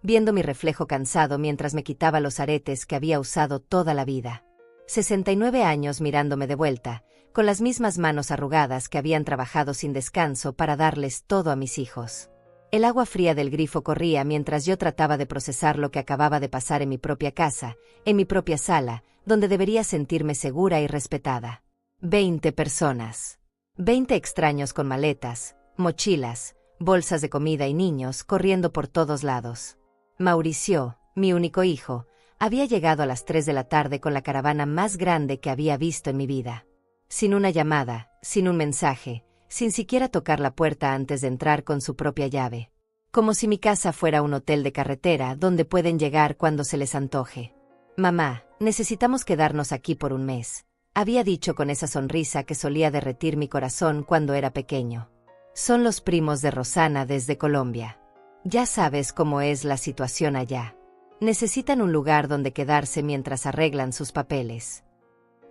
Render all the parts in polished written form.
viendo mi reflejo cansado mientras me quitaba los aretes que había usado toda la vida. 69 años mirándome de vuelta, con las mismas manos arrugadas que habían trabajado sin descanso para darles todo a mis hijos. El agua fría del grifo corría mientras yo trataba de procesar lo que acababa de pasar en mi propia casa, en mi propia sala, donde debería sentirme segura y respetada. 20 personas. 20 extraños con maletas, mochilas, bolsas de comida y niños corriendo por todos lados. Mauricio, mi único hijo, había llegado a las 3 de la tarde con la caravana más grande que había visto en mi vida. Sin una llamada, sin un mensaje, sin siquiera tocar la puerta antes de entrar con su propia llave. Como si mi casa fuera un hotel de carretera donde pueden llegar cuando se les antoje. Mamá, necesitamos quedarnos aquí por un mes, había dicho con esa sonrisa que solía derretir mi corazón cuando era pequeño. Son los primos de Rosana desde Colombia. Ya sabes cómo es la situación allá. Necesitan un lugar donde quedarse mientras arreglan sus papeles.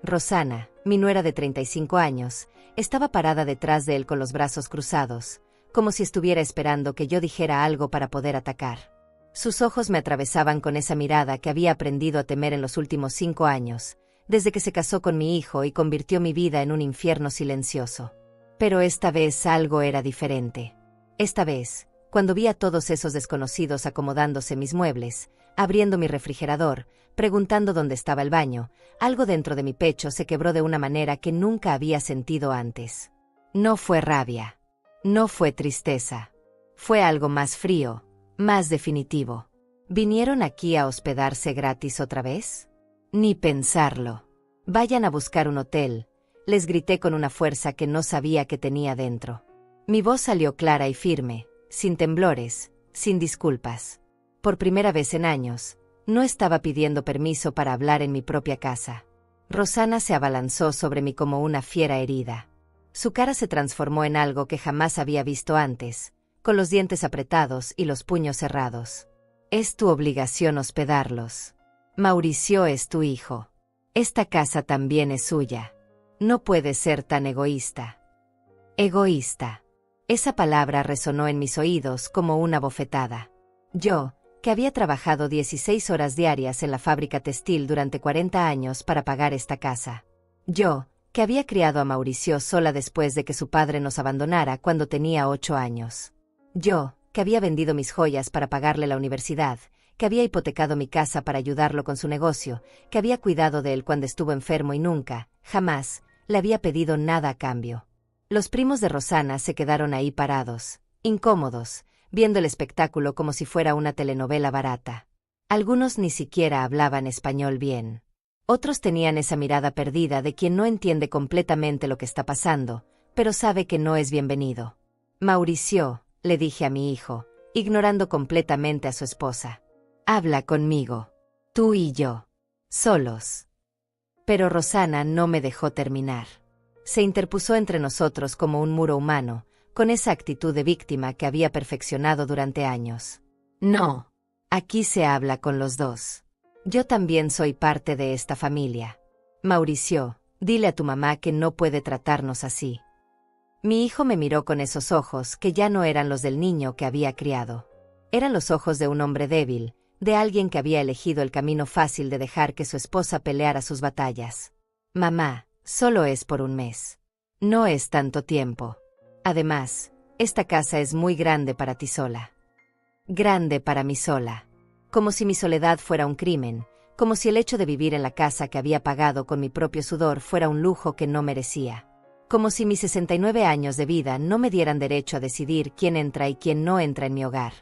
Rosana, mi nuera de 35 años, estaba parada detrás de él con los brazos cruzados, como si estuviera esperando que yo dijera algo para poder atacar. Sus ojos me atravesaban con esa mirada que había aprendido a temer en los últimos 5 años, desde que se casó con mi hijo y convirtió mi vida en un infierno silencioso. Pero esta vez algo era diferente. Esta vez, cuando vi a todos esos desconocidos acomodándose mis muebles, abriendo mi refrigerador, preguntando dónde estaba el baño, algo dentro de mi pecho se quebró de una manera que nunca había sentido antes. No fue rabia. No fue tristeza. Fue algo más frío, más definitivo. ¿Vinieron aquí a hospedarse gratis otra vez? Ni pensarlo. Vayan a buscar un hotel, les grité con una fuerza que no sabía que tenía dentro. Mi voz salió clara y firme, sin temblores, sin disculpas. Por primera vez en años, no estaba pidiendo permiso para hablar en mi propia casa. Rosana se abalanzó sobre mí como una fiera herida. Su cara se transformó en algo que jamás había visto antes, con los dientes apretados y los puños cerrados. Es tu obligación hospedarlos. Mauricio es tu hijo. Esta casa también es suya. No puedes ser tan egoísta. Egoísta. Esa palabra resonó en mis oídos como una bofetada. Yo, que había trabajado 16 horas diarias en la fábrica textil durante 40 años para pagar esta casa. Yo, que había criado a Mauricio sola después de que su padre nos abandonara cuando tenía 8 años. Yo, que había vendido mis joyas para pagarle la universidad, que había hipotecado mi casa para ayudarlo con su negocio, que había cuidado de él cuando estuvo enfermo y nunca, jamás, le había pedido nada a cambio. Los primos de Rosana se quedaron ahí parados, incómodos, viendo el espectáculo como si fuera una telenovela barata. Algunos ni siquiera hablaban español bien. Otros tenían esa mirada perdida de quien no entiende completamente lo que está pasando, pero sabe que no es bienvenido. Mauricio, le dije a mi hijo, ignorando completamente a su esposa. Habla conmigo. Tú y yo. Solos. Pero Rosana no me dejó terminar. Se interpuso entre nosotros como un muro humano, con esa actitud de víctima que había perfeccionado durante años. No. Aquí se habla con los dos. Yo también soy parte de esta familia. Mauricio, dile a tu mamá que no puede tratarnos así. Mi hijo me miró con esos ojos que ya no eran los del niño que había criado. Eran los ojos de un hombre débil, de alguien que había elegido el camino fácil de dejar que su esposa peleara sus batallas. Mamá, solo es por un mes. No es tanto tiempo. Además, esta casa es muy grande para ti sola. Grande para mí sola. Como si mi soledad fuera un crimen, como si el hecho de vivir en la casa que había pagado con mi propio sudor fuera un lujo que no merecía. Como si mis 69 años de vida no me dieran derecho a decidir quién entra y quién no entra en mi hogar.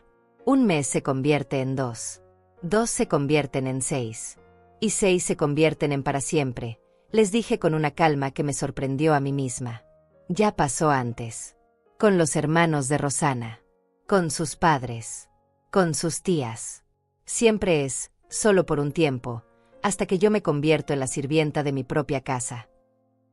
Un mes se convierte en 2. 2 se convierten en 6. Y 6 se convierten en para siempre, les dije con una calma que me sorprendió a mí misma. Ya pasó antes. Con los hermanos de Rosana. Con sus padres. Con sus tías. Siempre es, solo por un tiempo, hasta que yo me convierto en la sirvienta de mi propia casa.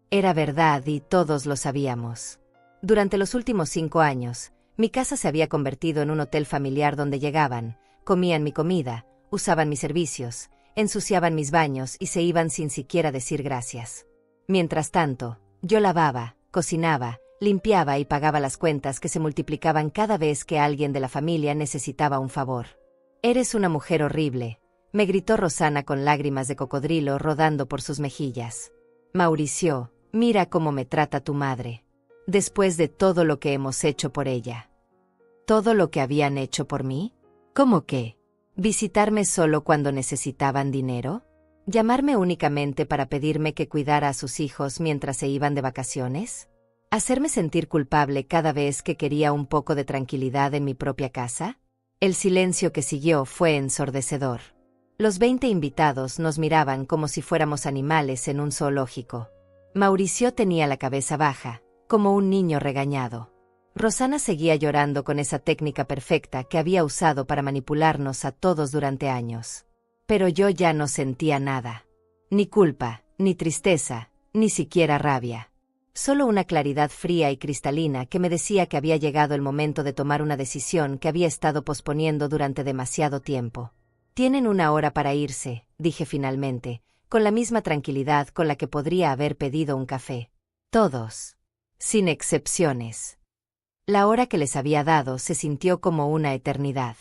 Era verdad y todos lo sabíamos. Durante los últimos 5 años, mi casa se había convertido en un hotel familiar donde llegaban, comían mi comida, usaban mis servicios, ensuciaban mis baños y se iban sin siquiera decir gracias. Mientras tanto, yo lavaba, cocinaba, limpiaba y pagaba las cuentas que se multiplicaban cada vez que alguien de la familia necesitaba un favor. Eres una mujer horrible, me gritó Rosana con lágrimas de cocodrilo rodando por sus mejillas. Mauricio, mira cómo me trata tu madre. Después de todo lo que hemos hecho por ella. ¿Todo lo que habían hecho por mí? ¿Cómo qué? ¿Visitarme solo cuando necesitaban dinero? ¿Llamarme únicamente para pedirme que cuidara a sus hijos mientras se iban de vacaciones? ¿Hacerme sentir culpable cada vez que quería un poco de tranquilidad en mi propia casa? El silencio que siguió fue ensordecedor. Los 20 invitados nos miraban como si fuéramos animales en un zoológico. Mauricio tenía la cabeza baja, como un niño regañado. Rosana seguía llorando con esa técnica perfecta que había usado para manipularnos a todos durante años. Pero yo ya no sentía nada. Ni culpa, ni tristeza, ni siquiera rabia. Solo una claridad fría y cristalina que me decía que había llegado el momento de tomar una decisión que había estado posponiendo durante demasiado tiempo. Tienen 1 hora para irse, dije finalmente, con la misma tranquilidad con la que podría haber pedido un café. Todos. Sin excepciones. La hora que les había dado se sintió como una eternidad.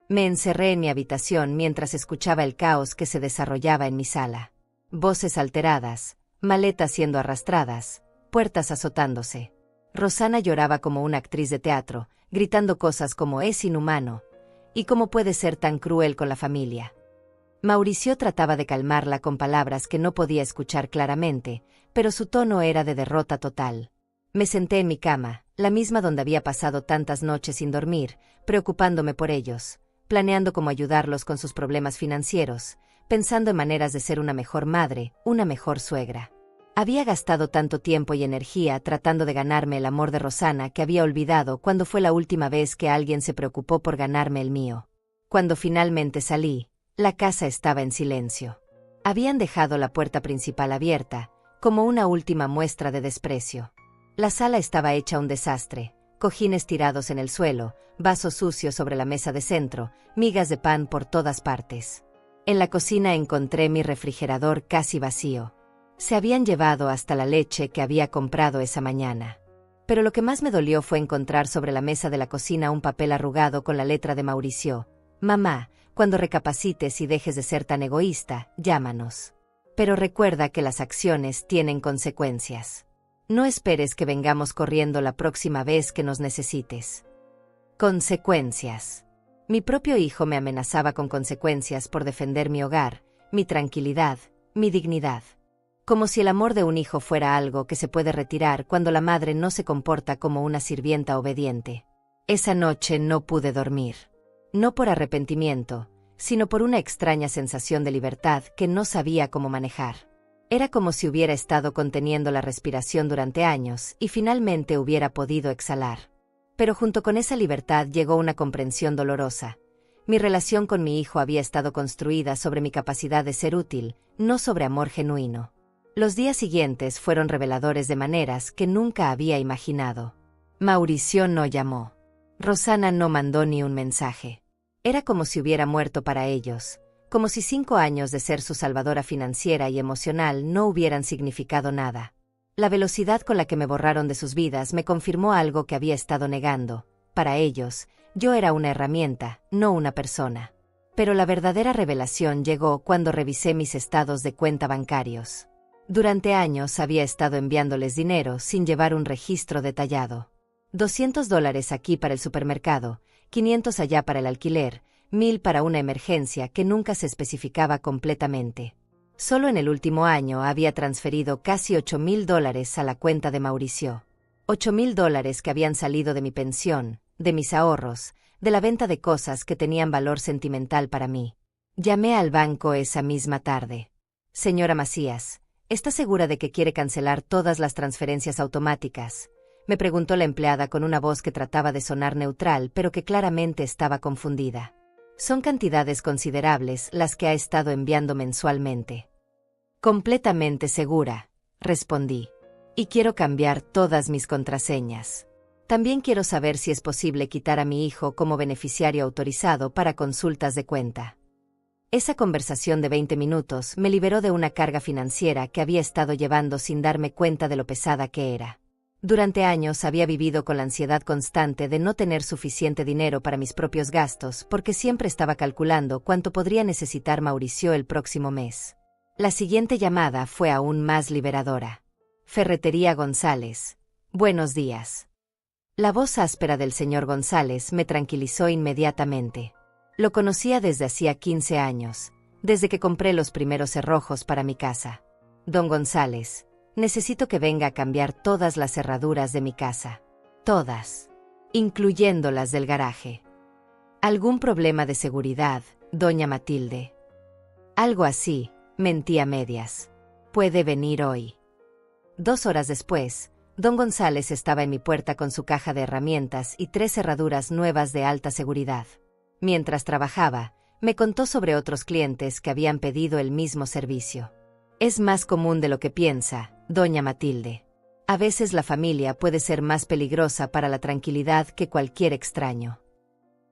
Me encerré en mi habitación mientras escuchaba el caos que se desarrollaba en mi sala. Voces alteradas, maletas siendo arrastradas, puertas azotándose. Rosana lloraba como una actriz de teatro, gritando cosas como «es inhumano» y «cómo puede ser tan cruel con la familia». Mauricio trataba de calmarla con palabras que no podía escuchar claramente, pero su tono era de derrota total. Me senté en mi cama, la misma donde había pasado tantas noches sin dormir, preocupándome por ellos, planeando cómo ayudarlos con sus problemas financieros, pensando en maneras de ser una mejor madre, una mejor suegra. Había gastado tanto tiempo y energía tratando de ganarme el amor de Rosana que había olvidado cuándo fue la última vez que alguien se preocupó por ganarme el mío. Cuando finalmente salí, la casa estaba en silencio. Habían dejado la puerta principal abierta, como una última muestra de desprecio. La sala estaba hecha un desastre, cojines tirados en el suelo, vasos sucios sobre la mesa de centro, migas de pan por todas partes. En la cocina encontré mi refrigerador casi vacío. Se habían llevado hasta la leche que había comprado esa mañana. Pero lo que más me dolió fue encontrar sobre la mesa de la cocina un papel arrugado con la letra de Mauricio. Mamá, cuando recapacites y dejes de ser tan egoísta, llámanos. Pero recuerda que las acciones tienen consecuencias. No esperes que vengamos corriendo la próxima vez que nos necesites. Consecuencias. Mi propio hijo me amenazaba con consecuencias por defender mi hogar, mi tranquilidad, mi dignidad. Como si el amor de un hijo fuera algo que se puede retirar cuando la madre no se comporta como una sirvienta obediente. Esa noche no pude dormir. No por arrepentimiento, sino por una extraña sensación de libertad que no sabía cómo manejar. Era como si hubiera estado conteniendo la respiración durante años y finalmente hubiera podido exhalar. Pero junto con esa libertad llegó una comprensión dolorosa. Mi relación con mi hijo había estado construida sobre mi capacidad de ser útil, no sobre amor genuino. Los días siguientes fueron reveladores de maneras que nunca había imaginado. Mauricio no llamó. Rosana no mandó ni un mensaje. Era como si hubiera muerto para ellos, como si 5 años de ser su salvadora financiera y emocional no hubieran significado nada. La velocidad con la que me borraron de sus vidas me confirmó algo que había estado negando. Para ellos, yo era una herramienta, no una persona. Pero la verdadera revelación llegó cuando revisé mis estados de cuenta bancarios. Durante años había estado enviándoles dinero sin llevar un registro detallado. $200 aquí para el supermercado, 500 allá para el alquiler, 1000 para una emergencia que nunca se especificaba completamente. Solo en el último año había transferido casi $8000 a la cuenta de Mauricio. $8000 que habían salido de mi pensión, de mis ahorros, de la venta de cosas que tenían valor sentimental para mí. Llamé al banco esa misma tarde. Señora Macías, ¿está segura de que quiere cancelar todas las transferencias automáticas? Me preguntó la empleada con una voz que trataba de sonar neutral, pero que claramente estaba confundida. Son cantidades considerables las que ha estado enviando mensualmente. Completamente segura, respondí. Y quiero cambiar todas mis contraseñas. También quiero saber si es posible quitar a mi hijo como beneficiario autorizado para consultas de cuenta. Esa conversación de 20 minutos me liberó de una carga financiera que había estado llevando sin darme cuenta de lo pesada que era. Durante años había vivido con la ansiedad constante de no tener suficiente dinero para mis propios gastos porque siempre estaba calculando cuánto podría necesitar Mauricio el próximo mes. La siguiente llamada fue aún más liberadora. Ferretería González. Buenos días. La voz áspera del señor González me tranquilizó inmediatamente. Lo conocía desde hacía 15 años, desde que compré los primeros cerrojos para mi casa. Don González, necesito que venga a cambiar todas las cerraduras de mi casa. Todas. Incluyendo las del garaje. ¿Algún problema de seguridad, doña Matilde? Algo así, mentí a medias. Puede venir hoy. 2 horas después, don González estaba en mi puerta con su caja de herramientas y 3 cerraduras nuevas de alta seguridad. Mientras trabajaba, me contó sobre otros clientes que habían pedido el mismo servicio. Es más común de lo que piensa, doña Matilde. A veces la familia puede ser más peligrosa para la tranquilidad que cualquier extraño.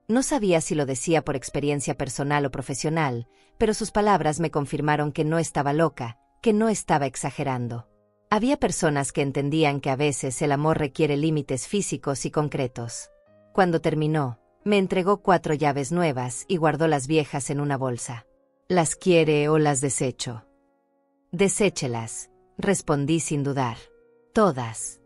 No sabía si lo decía por experiencia personal o profesional, pero sus palabras me confirmaron que no estaba loca, que no estaba exagerando. Había personas que entendían que a veces el amor requiere límites físicos y concretos. Cuando terminó, me entregó 4 llaves nuevas y guardó las viejas en una bolsa. ¿Las quiere o las desecho? Deséchelas, respondí sin dudar. Todas.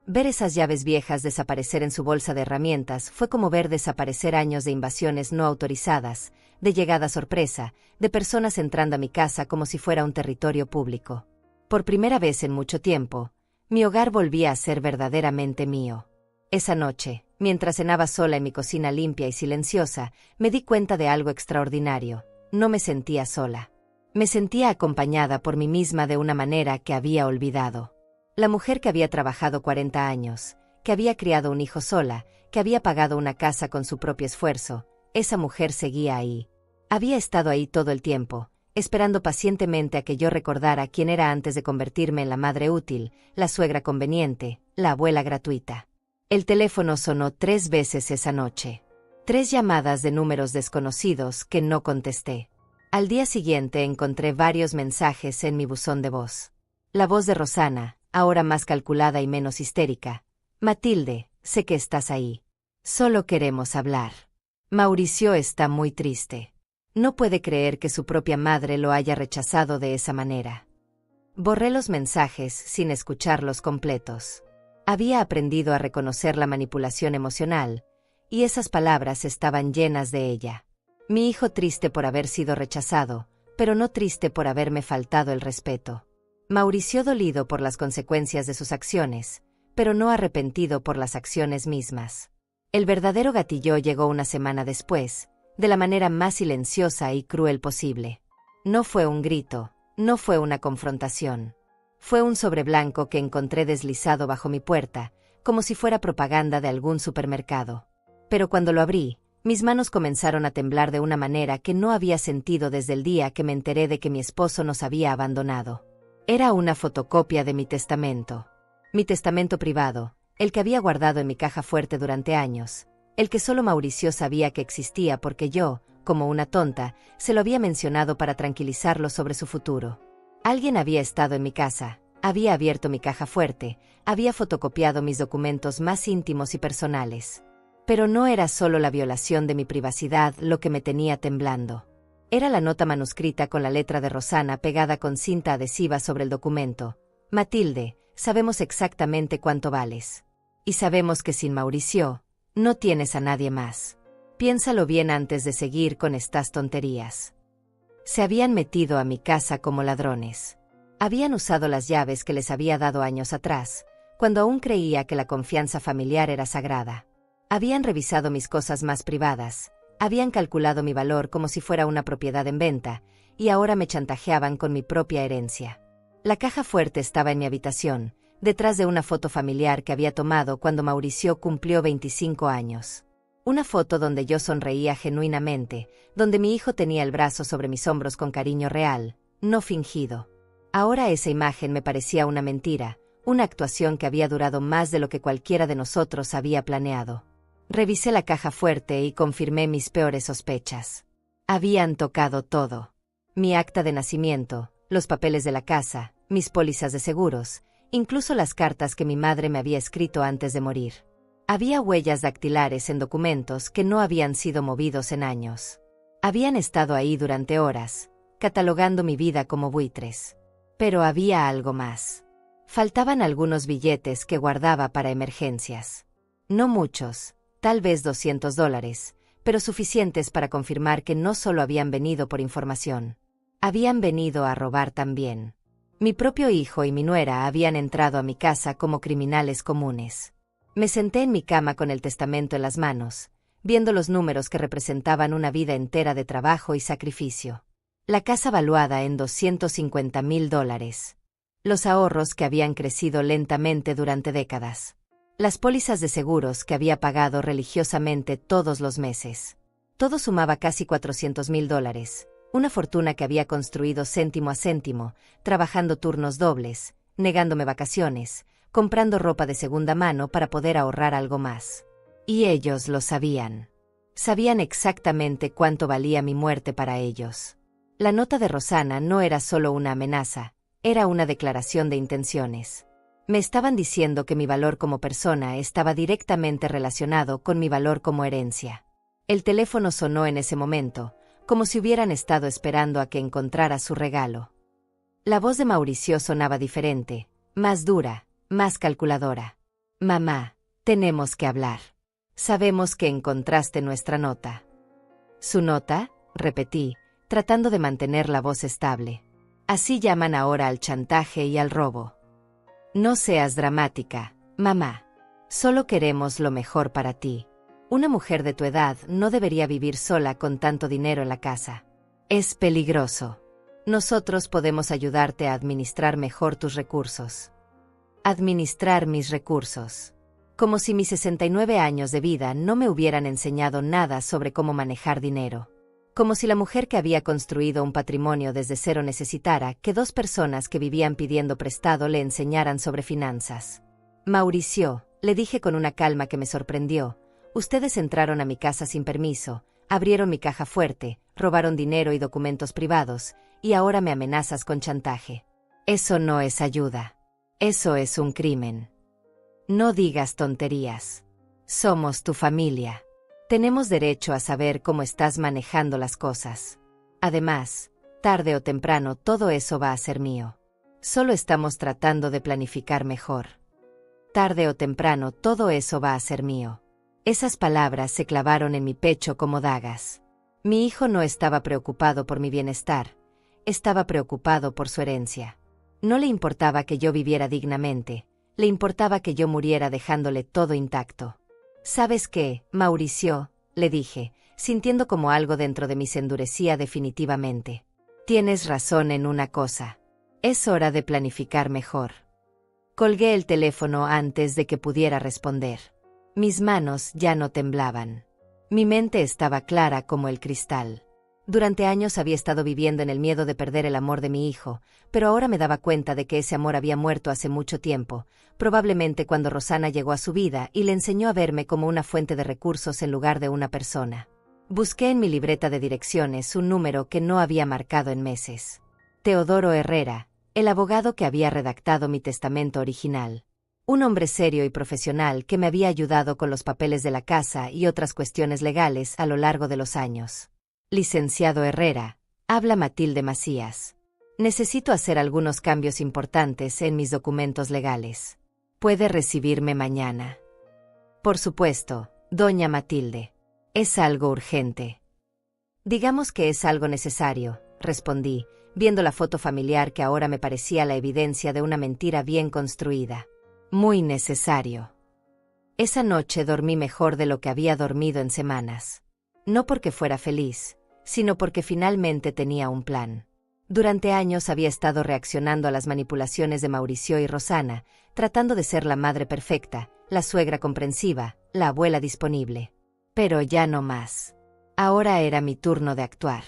Ver esas llaves viejas desaparecer en su bolsa de herramientas fue como ver desaparecer años de invasiones no autorizadas, de llegada sorpresa, de personas entrando a mi casa como si fuera un territorio público. Por primera vez en mucho tiempo, mi hogar volvía a ser verdaderamente mío. Esa noche, mientras cenaba sola en mi cocina limpia y silenciosa, me di cuenta de algo extraordinario. No me sentía sola. Me sentía acompañada por mí misma de una manera que había olvidado. La mujer que había trabajado 40 años, que había criado un hijo sola, que había pagado una casa con su propio esfuerzo, esa mujer seguía ahí. Había estado ahí todo el tiempo, esperando pacientemente a que yo recordara quién era antes de convertirme en la madre útil, la suegra conveniente, la abuela gratuita. El teléfono sonó 3 veces esa noche. 3 llamadas de números desconocidos que no contesté. Al día siguiente encontré varios mensajes en mi buzón de voz. La voz de Rosana, ahora más calculada y menos histérica. Matilde, sé que estás ahí. Solo queremos hablar. Mauricio está muy triste. No puede creer que su propia madre lo haya rechazado de esa manera. Borré los mensajes sin escucharlos completos. Había aprendido a reconocer la manipulación emocional, y esas palabras estaban llenas de ella. Mi hijo triste por haber sido rechazado, pero no triste por haberme faltado el respeto. Mauricio dolido por las consecuencias de sus acciones, pero no arrepentido por las acciones mismas. El verdadero gatillo llegó una semana después, de la manera más silenciosa y cruel posible. No fue un grito, no fue una confrontación. Fue un sobre blanco que encontré deslizado bajo mi puerta, como si fuera propaganda de algún supermercado. Pero cuando lo abrí, mis manos comenzaron a temblar de una manera que no había sentido desde el día que me enteré de que mi esposo nos había abandonado. Era una fotocopia de mi testamento. Mi testamento privado, el que había guardado en mi caja fuerte durante años, el que solo Mauricio sabía que existía porque yo, como una tonta, se lo había mencionado para tranquilizarlo sobre su futuro. Alguien había estado en mi casa, había abierto mi caja fuerte, había fotocopiado mis documentos más íntimos y personales. Pero no era solo la violación de mi privacidad lo que me tenía temblando. Era la nota manuscrita con la letra de Rosana pegada con cinta adhesiva sobre el documento. Matilde, sabemos exactamente cuánto vales. Y sabemos que sin Mauricio, no tienes a nadie más. Piénsalo bien antes de seguir con estas tonterías. Se habían metido a mi casa como ladrones. Habían usado las llaves que les había dado años atrás, cuando aún creía que la confianza familiar era sagrada. Habían revisado mis cosas más privadas, habían calculado mi valor como si fuera una propiedad en venta, y ahora me chantajeaban con mi propia herencia. La caja fuerte estaba en mi habitación, detrás de una foto familiar que había tomado cuando Mauricio cumplió 25 años. Una foto donde yo sonreía genuinamente, donde mi hijo tenía el brazo sobre mis hombros con cariño real, no fingido. Ahora esa imagen me parecía una mentira, una actuación que había durado más de lo que cualquiera de nosotros había planeado. Revisé la caja fuerte y confirmé mis peores sospechas. Habían tocado todo. Mi acta de nacimiento, los papeles de la casa, mis pólizas de seguros, incluso las cartas que mi madre me había escrito antes de morir. Había huellas dactilares en documentos que no habían sido movidos en años. Habían estado ahí durante horas, catalogando mi vida como buitres. Pero había algo más. Faltaban algunos billetes que guardaba para emergencias. No muchos, tal vez $200, pero suficientes para confirmar que no solo habían venido por información. Habían venido a robar también. Mi propio hijo y mi nuera habían entrado a mi casa como criminales comunes. Me senté en mi cama con el testamento en las manos, viendo los números que representaban una vida entera de trabajo y sacrificio. La casa valuada en $250,000. Los ahorros que habían crecido lentamente durante décadas. Las pólizas de seguros que había pagado religiosamente todos los meses. Todo sumaba casi $400,000, una fortuna que había construido céntimo a céntimo, trabajando turnos dobles, negándome vacaciones, comprando ropa de segunda mano para poder ahorrar algo más. Y ellos lo sabían. Sabían exactamente cuánto valía mi muerte para ellos. La nota de Rosana no era solo una amenaza, era una declaración de intenciones. Me estaban diciendo que mi valor como persona estaba directamente relacionado con mi valor como herencia. El teléfono sonó en ese momento, como si hubieran estado esperando a que encontrara su regalo. La voz de Mauricio sonaba diferente, más dura, más calculadora. Mamá, tenemos que hablar. Sabemos que encontraste nuestra nota. ¿Su nota?, repetí, tratando de mantener la voz estable. Así llaman ahora al chantaje y al robo. No seas dramática, mamá. Solo queremos lo mejor para ti. Una mujer de tu edad no debería vivir sola con tanto dinero en la casa. Es peligroso. Nosotros podemos ayudarte a administrar mejor tus recursos. Administrar mis recursos. Como si mis 69 años de vida no me hubieran enseñado nada sobre cómo manejar dinero. Como si la mujer que había construido un patrimonio desde cero necesitara que dos personas que vivían pidiendo prestado le enseñaran sobre finanzas. Mauricio, le dije con una calma que me sorprendió, ustedes entraron a mi casa sin permiso, abrieron mi caja fuerte, robaron dinero y documentos privados, y ahora me amenazas con chantaje. Eso no es ayuda. Eso es un crimen. No digas tonterías. Somos tu familia. Tenemos derecho a saber cómo estás manejando las cosas. Además, tarde o temprano todo eso va a ser mío. Solo estamos tratando de planificar mejor. Tarde o temprano todo eso va a ser mío. Esas palabras se clavaron en mi pecho como dagas. Mi hijo no estaba preocupado por mi bienestar, estaba preocupado por su herencia. No le importaba que yo viviera dignamente, le importaba que yo muriera dejándole todo intacto. ¿Sabes qué, Mauricio?, le dije, sintiendo como algo dentro de mí se endurecía definitivamente. Tienes razón en una cosa. Es hora de planificar mejor. Colgué el teléfono antes de que pudiera responder. Mis manos ya no temblaban. Mi mente estaba clara como el cristal. Durante años había estado viviendo en el miedo de perder el amor de mi hijo, pero ahora me daba cuenta de que ese amor había muerto hace mucho tiempo, probablemente cuando Rosana llegó a su vida y le enseñó a verme como una fuente de recursos en lugar de una persona. Busqué en mi libreta de direcciones un número que no había marcado en meses. Teodoro Herrera, el abogado que había redactado mi testamento original. Un hombre serio y profesional que me había ayudado con los papeles de la casa y otras cuestiones legales a lo largo de los años. Licenciado Herrera, habla Matilde Macías. Necesito hacer algunos cambios importantes en mis documentos legales. ¿Puede recibirme mañana? Por supuesto, doña Matilde. Es algo urgente. Digamos que es algo necesario, respondí, viendo la foto familiar que ahora me parecía la evidencia de una mentira bien construida. Muy necesario. Esa noche dormí mejor de lo que había dormido en semanas. No porque fuera feliz, sino porque finalmente tenía un plan. Durante años había estado reaccionando a las manipulaciones de Mauricio y Rosana, tratando de ser la madre perfecta, la suegra comprensiva, la abuela disponible. Pero ya no más. Ahora era mi turno de actuar.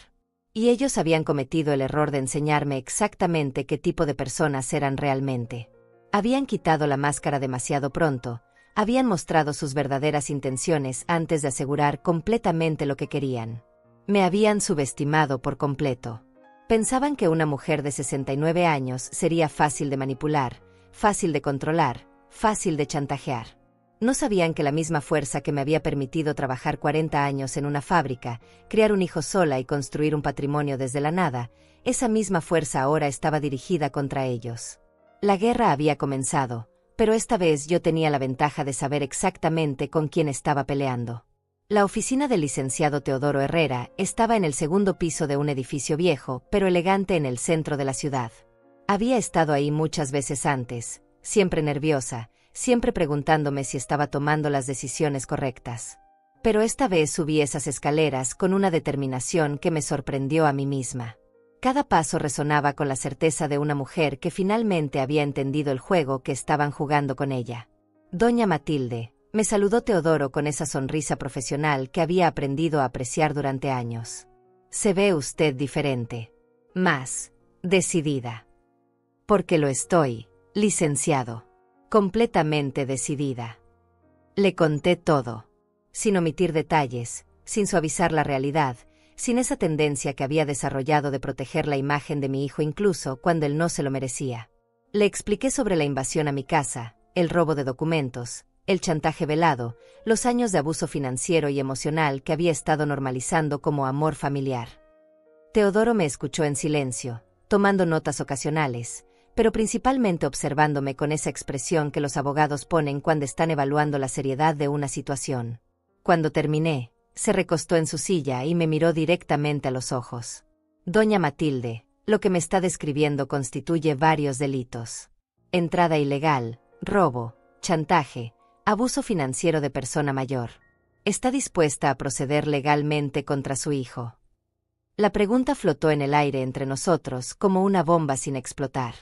Y ellos habían cometido el error de enseñarme exactamente qué tipo de personas eran realmente. Habían quitado la máscara demasiado pronto, habían mostrado sus verdaderas intenciones antes de asegurar completamente lo que querían. Me habían subestimado por completo. Pensaban que una mujer de 69 años sería fácil de manipular, fácil de controlar, fácil de chantajear. No sabían que la misma fuerza que me había permitido trabajar 40 años en una fábrica, criar un hijo sola y construir un patrimonio desde la nada, esa misma fuerza ahora estaba dirigida contra ellos. La guerra había comenzado, pero esta vez yo tenía la ventaja de saber exactamente con quién estaba peleando. La oficina del licenciado Teodoro Herrera estaba en el segundo piso de un edificio viejo, pero elegante en el centro de la ciudad. Había estado ahí muchas veces antes, siempre nerviosa, siempre preguntándome si estaba tomando las decisiones correctas. Pero esta vez subí esas escaleras con una determinación que me sorprendió a mí misma. Cada paso resonaba con la certeza de una mujer que finalmente había entendido el juego que estaban jugando con ella. Doña Matilde, me saludó Teodoro con esa sonrisa profesional que había aprendido a apreciar durante años. Se ve usted diferente. Más decidida. Porque lo estoy, licenciado. Completamente decidida. Le conté todo. Sin omitir detalles, sin suavizar la realidad, sin esa tendencia que había desarrollado de proteger la imagen de mi hijo incluso cuando él no se lo merecía. Le expliqué sobre la invasión a mi casa, el robo de documentos, el chantaje velado, los años de abuso financiero y emocional que había estado normalizando como amor familiar. Teodoro me escuchó en silencio, tomando notas ocasionales, pero principalmente observándome con esa expresión que los abogados ponen cuando están evaluando la seriedad de una situación. Cuando terminé, se recostó en su silla y me miró directamente a los ojos. Doña Matilde, lo que me está describiendo constituye varios delitos. Entrada ilegal, robo, chantaje, abuso financiero de persona mayor. ¿Está dispuesta a proceder legalmente contra su hijo? La pregunta flotó en el aire entre nosotros como una bomba sin explotar.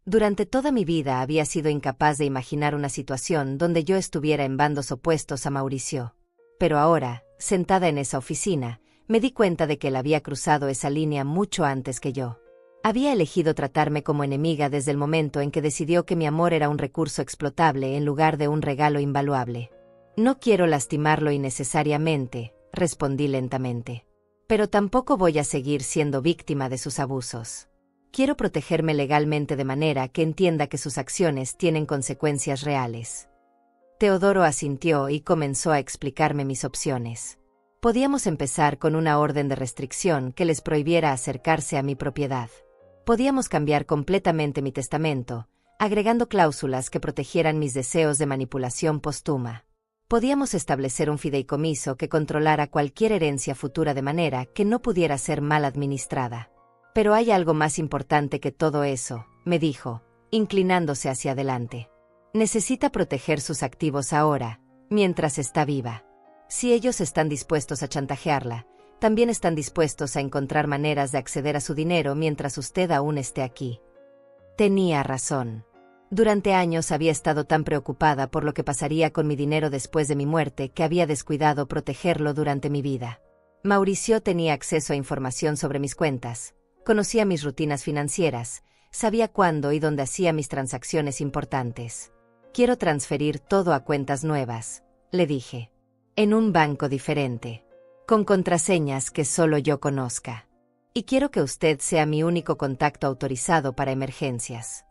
Durante toda mi vida había sido incapaz de imaginar una situación donde yo estuviera en bandos opuestos a Mauricio. Pero ahora, sentada en esa oficina, me di cuenta de que él había cruzado esa línea mucho antes que yo. Había elegido tratarme como enemiga desde el momento en que decidió que mi amor era un recurso explotable en lugar de un regalo invaluable. No quiero lastimarlo innecesariamente, respondí lentamente. Pero tampoco voy a seguir siendo víctima de sus abusos. Quiero protegerme legalmente de manera que entienda que sus acciones tienen consecuencias reales. Teodoro asintió y comenzó a explicarme mis opciones. Podíamos empezar con una orden de restricción que les prohibiera acercarse a mi propiedad. Podíamos cambiar completamente mi testamento, agregando cláusulas que protegieran mis deseos de manipulación póstuma. Podíamos establecer un fideicomiso que controlara cualquier herencia futura de manera que no pudiera ser mal administrada. Pero hay algo más importante que todo eso, me dijo, inclinándose hacia adelante. Necesita proteger sus activos ahora, mientras está viva. Si ellos están dispuestos a chantajearla, también están dispuestos a encontrar maneras de acceder a su dinero mientras usted aún esté aquí. Tenía razón. Durante años había estado tan preocupada por lo que pasaría con mi dinero después de mi muerte que había descuidado protegerlo durante mi vida. Mauricio tenía acceso a información sobre mis cuentas, conocía mis rutinas financieras, sabía cuándo y dónde hacía mis transacciones importantes. Quiero transferir todo a cuentas nuevas, le dije. En un banco diferente. Con contraseñas que solo yo conozca. Y quiero que usted sea mi único contacto autorizado para emergencias.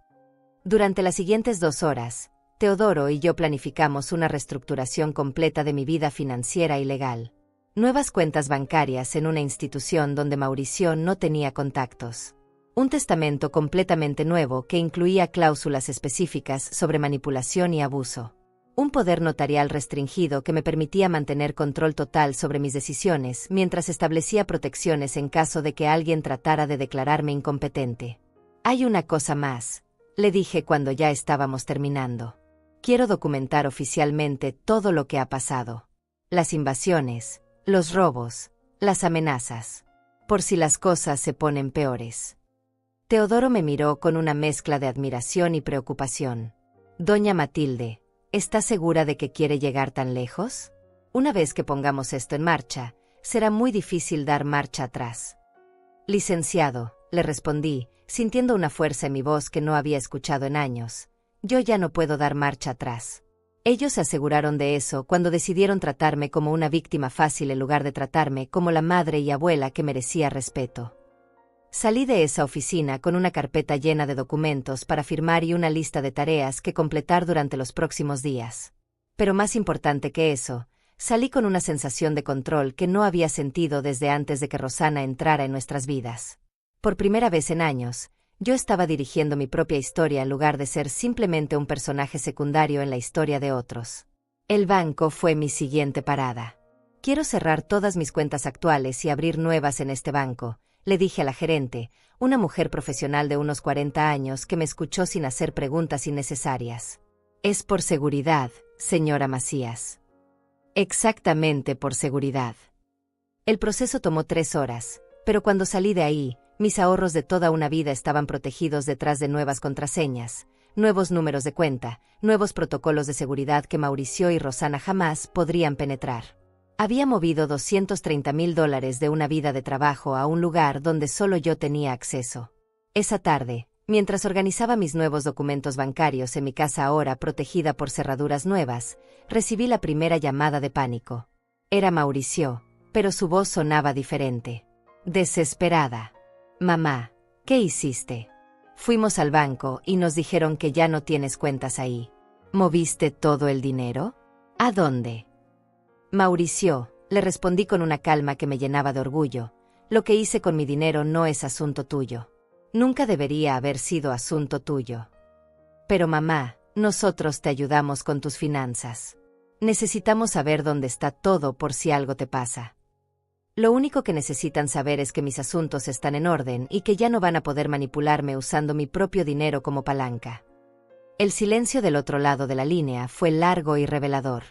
Durante las siguientes 2 horas, Teodoro y yo planificamos una reestructuración completa de mi vida financiera y legal. Nuevas cuentas bancarias en una institución donde Mauricio no tenía contactos. Un testamento completamente nuevo que incluía cláusulas específicas sobre manipulación y abuso. Un poder notarial restringido que me permitía mantener control total sobre mis decisiones mientras establecía protecciones en caso de que alguien tratara de declararme incompetente. Hay una cosa más, le dije cuando ya estábamos terminando. Quiero documentar oficialmente todo lo que ha pasado. Las invasiones, los robos, las amenazas. Por si las cosas se ponen peores. Teodoro me miró con una mezcla de admiración y preocupación. Doña Matilde, ¿está segura de que quiere llegar tan lejos? Una vez que pongamos esto en marcha, será muy difícil dar marcha atrás. Licenciado, le respondí, sintiendo una fuerza en mi voz que no había escuchado en años. Yo ya no puedo dar marcha atrás. Ellos se aseguraron de eso cuando decidieron tratarme como una víctima fácil en lugar de tratarme como la madre y abuela que merecía respeto. Salí de esa oficina con una carpeta llena de documentos para firmar y una lista de tareas que completar durante los próximos días. Pero más importante que eso, salí con una sensación de control que no había sentido desde antes de que Rosanna entrara en nuestras vidas. Por primera vez en años, yo estaba dirigiendo mi propia historia en lugar de ser simplemente un personaje secundario en la historia de otros. El banco fue mi siguiente parada. Quiero cerrar todas mis cuentas actuales y abrir nuevas en este banco, le dije a la gerente, una mujer profesional de unos 40 años que me escuchó sin hacer preguntas innecesarias. Es por seguridad, señora Macías. Exactamente por seguridad. El proceso tomó 3 horas, pero cuando salí de ahí, mis ahorros de toda una vida estaban protegidos detrás de nuevas contraseñas, nuevos números de cuenta, nuevos protocolos de seguridad que Mauricio y Rosanna jamás podrían penetrar. Había movido $230,000 de una vida de trabajo a un lugar donde solo yo tenía acceso. Esa tarde, mientras organizaba mis nuevos documentos bancarios en mi casa ahora protegida por cerraduras nuevas, recibí la primera llamada de pánico. Era Mauricio, pero su voz sonaba diferente. Desesperada. Mamá, ¿qué hiciste? Fuimos al banco y nos dijeron que ya no tienes cuentas ahí. ¿Moviste todo el dinero? ¿A dónde? Mauricio, le respondí con una calma que me llenaba de orgullo. Lo que hice con mi dinero no es asunto tuyo. Nunca debería haber sido asunto tuyo. Pero mamá, nosotros te ayudamos con tus finanzas. Necesitamos saber dónde está todo por si algo te pasa. Lo único que necesitan saber es que mis asuntos están en orden y que ya no van a poder manipularme usando mi propio dinero como palanca. El silencio del otro lado de la línea fue largo y revelador.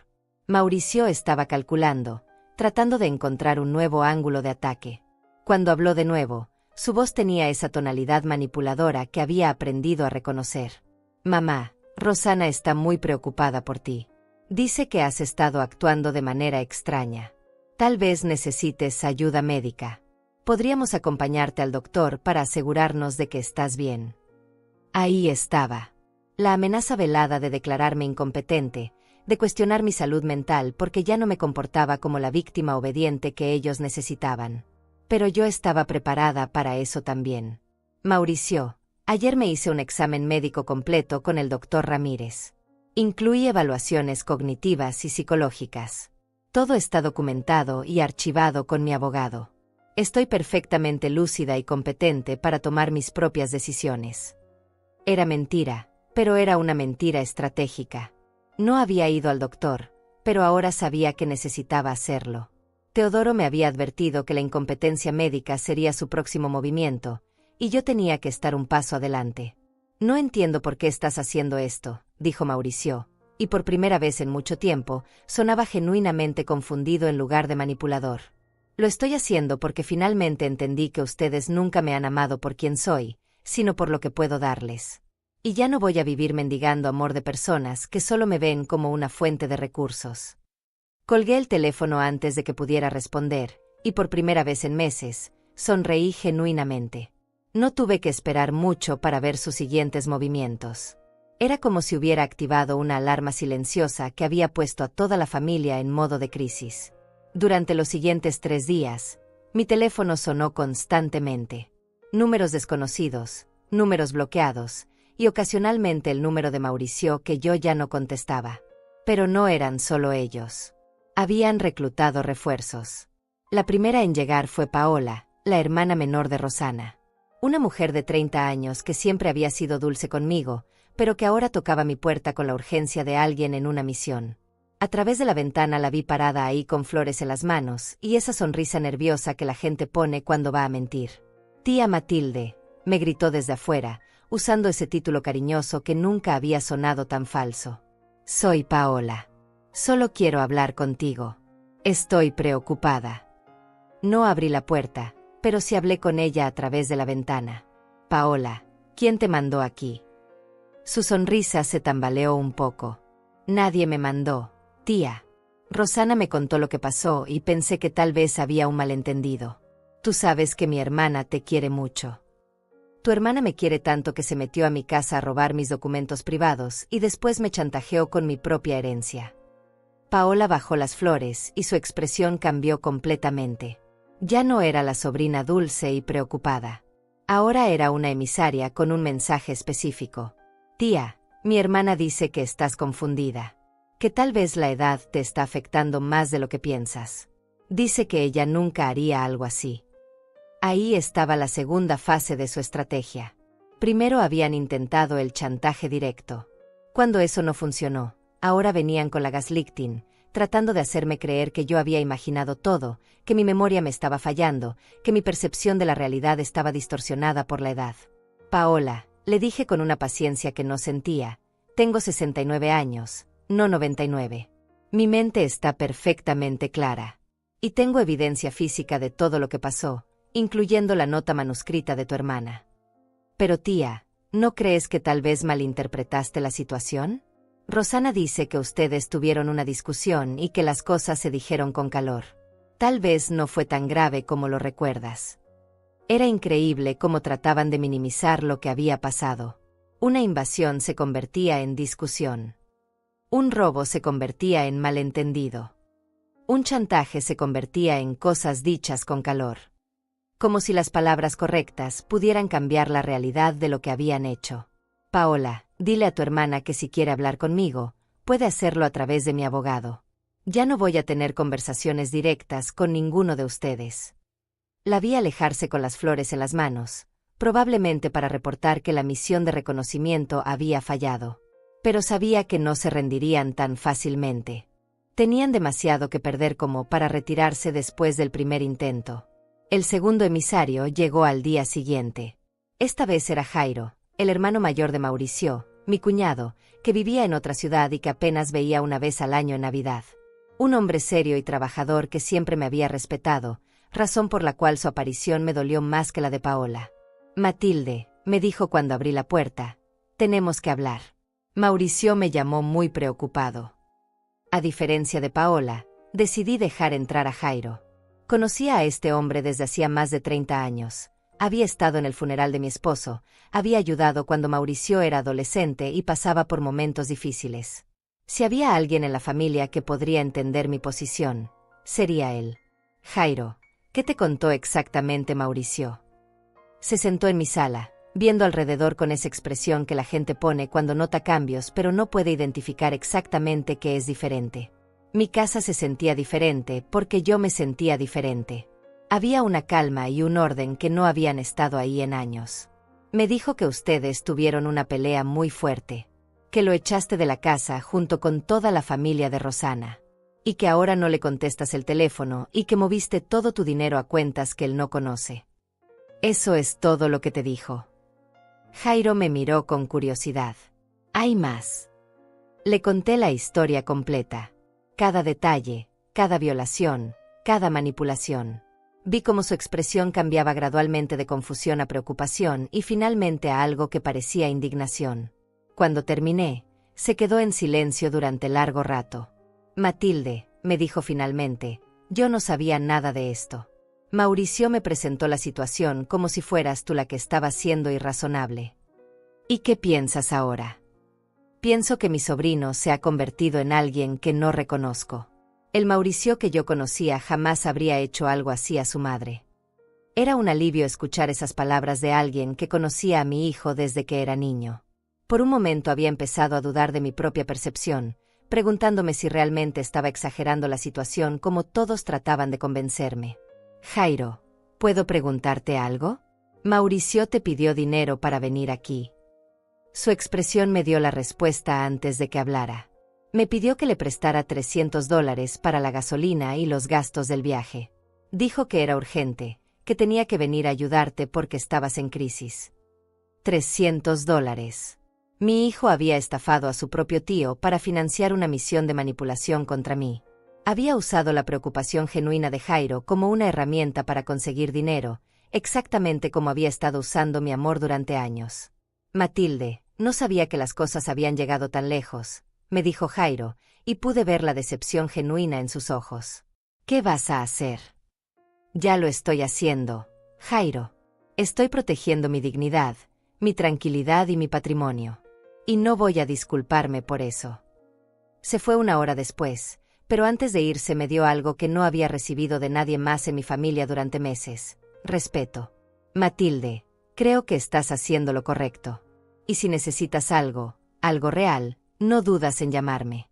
Mauricio estaba calculando, tratando de encontrar un nuevo ángulo de ataque. Cuando habló de nuevo, su voz tenía esa tonalidad manipuladora que había aprendido a reconocer. Mamá, Rosanna está muy preocupada por ti. Dice que has estado actuando de manera extraña. Tal vez necesites ayuda médica. Podríamos acompañarte al doctor para asegurarnos de que estás bien. Ahí estaba. La amenaza velada de declararme incompetente, de cuestionar mi salud mental porque ya no me comportaba como la víctima obediente que ellos necesitaban. Pero yo estaba preparada para eso también. Mauricio, ayer me hice un examen médico completo con el doctor Ramírez. Incluí evaluaciones cognitivas y psicológicas. Todo está documentado y archivado con mi abogado. Estoy perfectamente lúcida y competente para tomar mis propias decisiones. Era mentira, pero era una mentira estratégica. No había ido al doctor, pero ahora sabía que necesitaba hacerlo. Teodoro me había advertido que la incompetencia médica sería su próximo movimiento, y yo tenía que estar un paso adelante. No entiendo por qué estás haciendo esto, dijo Mauricio, y por primera vez en mucho tiempo, sonaba genuinamente confundido en lugar de manipulador. Lo estoy haciendo porque finalmente entendí que ustedes nunca me han amado por quien soy, sino por lo que puedo darles. Y ya no voy a vivir mendigando amor de personas que solo me ven como una fuente de recursos. Colgué el teléfono antes de que pudiera responder, y por primera vez en meses, sonreí genuinamente. No tuve que esperar mucho para ver sus siguientes movimientos. Era como si hubiera activado una alarma silenciosa que había puesto a toda la familia en modo de crisis. Durante los siguientes 3 días, mi teléfono sonó constantemente. Números desconocidos, números bloqueados, y ocasionalmente el número de Mauricio que yo ya no contestaba. Pero no eran solo ellos. Habían reclutado refuerzos. La primera en llegar fue Paola, la hermana menor de Rosanna. Una mujer de 30 años que siempre había sido dulce conmigo, pero que ahora tocaba mi puerta con la urgencia de alguien en una misión. A través de la ventana la vi parada ahí con flores en las manos y esa sonrisa nerviosa que la gente pone cuando va a mentir. «Tía Matilde», me gritó desde afuera, usando ese título cariñoso que nunca había sonado tan falso. «Soy Paola. Solo quiero hablar contigo. Estoy preocupada». No abrí la puerta, pero sí hablé con ella a través de la ventana. «Paola, ¿quién te mandó aquí?» Su sonrisa se tambaleó un poco. «Nadie me mandó, tía. Rosanna me contó lo que pasó y pensé que tal vez había un malentendido. Tú sabes que mi hermana te quiere mucho. Tu hermana me quiere tanto que se metió a mi casa a robar mis documentos privados y después me chantajeó con mi propia herencia». Paola bajó las flores y su expresión cambió completamente. Ya no era la sobrina dulce y preocupada. Ahora era una emisaria con un mensaje específico. Tía, mi hermana dice que estás confundida. Que tal vez la edad te está afectando más de lo que piensas. Dice que ella nunca haría algo así. Ahí estaba la segunda fase de su estrategia. Primero habían intentado el chantaje directo. Cuando eso no funcionó, ahora venían con la gaslighting, tratando de hacerme creer que yo había imaginado todo, que mi memoria me estaba fallando, que mi percepción de la realidad estaba distorsionada por la edad. Paola, le dije con una paciencia que no sentía, tengo 69 años, no 99. Mi mente está perfectamente clara. Y tengo evidencia física de todo lo que pasó, incluyendo la nota manuscrita de tu hermana. Pero tía, ¿no crees que tal vez malinterpretaste la situación? Rosana dice que ustedes tuvieron una discusión y que las cosas se dijeron con calor. Tal vez no fue tan grave como lo recuerdas. Era increíble cómo trataban de minimizar lo que había pasado. Una invasión se convertía en discusión. Un robo se convertía en malentendido. Un chantaje se convertía en cosas dichas con calor. Como si las palabras correctas pudieran cambiar la realidad de lo que habían hecho. Paola, dile a tu hermana que si quiere hablar conmigo, puede hacerlo a través de mi abogado. Ya no voy a tener conversaciones directas con ninguno de ustedes. La vi alejarse con las flores en las manos, probablemente para reportar que la misión de reconocimiento había fallado. Pero sabía que no se rendirían tan fácilmente. Tenían demasiado que perder como para retirarse después del primer intento. El segundo emisario llegó al día siguiente. Esta vez era Jairo, el hermano mayor de Mauricio, mi cuñado, que vivía en otra ciudad y que apenas veía una vez al año en Navidad. Un hombre serio y trabajador que siempre me había respetado, razón por la cual su aparición me dolió más que la de Paola. Matilde, me dijo cuando abrí la puerta, tenemos que hablar. Mauricio me llamó muy preocupado. A diferencia de Paola, decidí dejar entrar a Jairo. Conocía a este hombre desde hacía más de 30 años. Había estado en el funeral de mi esposo, había ayudado cuando Mauricio era adolescente y pasaba por momentos difíciles. Si había alguien en la familia que podría entender mi posición, sería él. Jairo, ¿qué te contó exactamente Mauricio? Se sentó en mi sala, viendo alrededor con esa expresión que la gente pone cuando nota cambios pero no puede identificar exactamente qué es diferente. Mi casa se sentía diferente porque yo me sentía diferente. Había una calma y un orden que no habían estado ahí en años. Me dijo que ustedes tuvieron una pelea muy fuerte, que lo echaste de la casa junto con toda la familia de Rosana, y que ahora no le contestas el teléfono y que moviste todo tu dinero a cuentas que él no conoce. Eso es todo lo que te dijo. Jairo me miró con curiosidad. ¿Hay más? Le conté la historia completa. Cada detalle, cada violación, cada manipulación. Vi cómo su expresión cambiaba gradualmente de confusión a preocupación y finalmente a algo que parecía indignación. Cuando terminé, se quedó en silencio durante largo rato. Matilde, me dijo finalmente, yo no sabía nada de esto. Mauricio me presentó la situación como si fueras tú la que estaba siendo irrazonable. ¿Y qué piensas ahora? Pienso que mi sobrino se ha convertido en alguien que no reconozco. El Mauricio que yo conocía jamás habría hecho algo así a su madre. Era un alivio escuchar esas palabras de alguien que conocía a mi hijo desde que era niño. Por un momento había empezado a dudar de mi propia percepción, preguntándome si realmente estaba exagerando la situación como todos trataban de convencerme. Jairo, ¿puedo preguntarte algo? Mauricio te pidió dinero para venir aquí. Su expresión me dio la respuesta antes de que hablara. Me pidió que le prestara $300 para la gasolina y los gastos del viaje. Dijo que era urgente, que tenía que venir a ayudarte porque estabas en crisis. $300. Mi hijo había estafado a su propio tío para financiar una misión de manipulación contra mí. Había usado la preocupación genuina de Jairo como una herramienta para conseguir dinero, exactamente como había estado usando mi amor durante años. Matilde, no sabía que las cosas habían llegado tan lejos, me dijo Jairo, y pude ver la decepción genuina en sus ojos. ¿Qué vas a hacer? Ya lo estoy haciendo, Jairo. Estoy protegiendo mi dignidad, mi tranquilidad y mi patrimonio. Y no voy a disculparme por eso. Se fue una hora después, pero antes de irse me dio algo que no había recibido de nadie más en mi familia durante meses: respeto. Matilde, Creo que estás haciendo lo correcto. Y si necesitas algo real, no dudas en llamarme.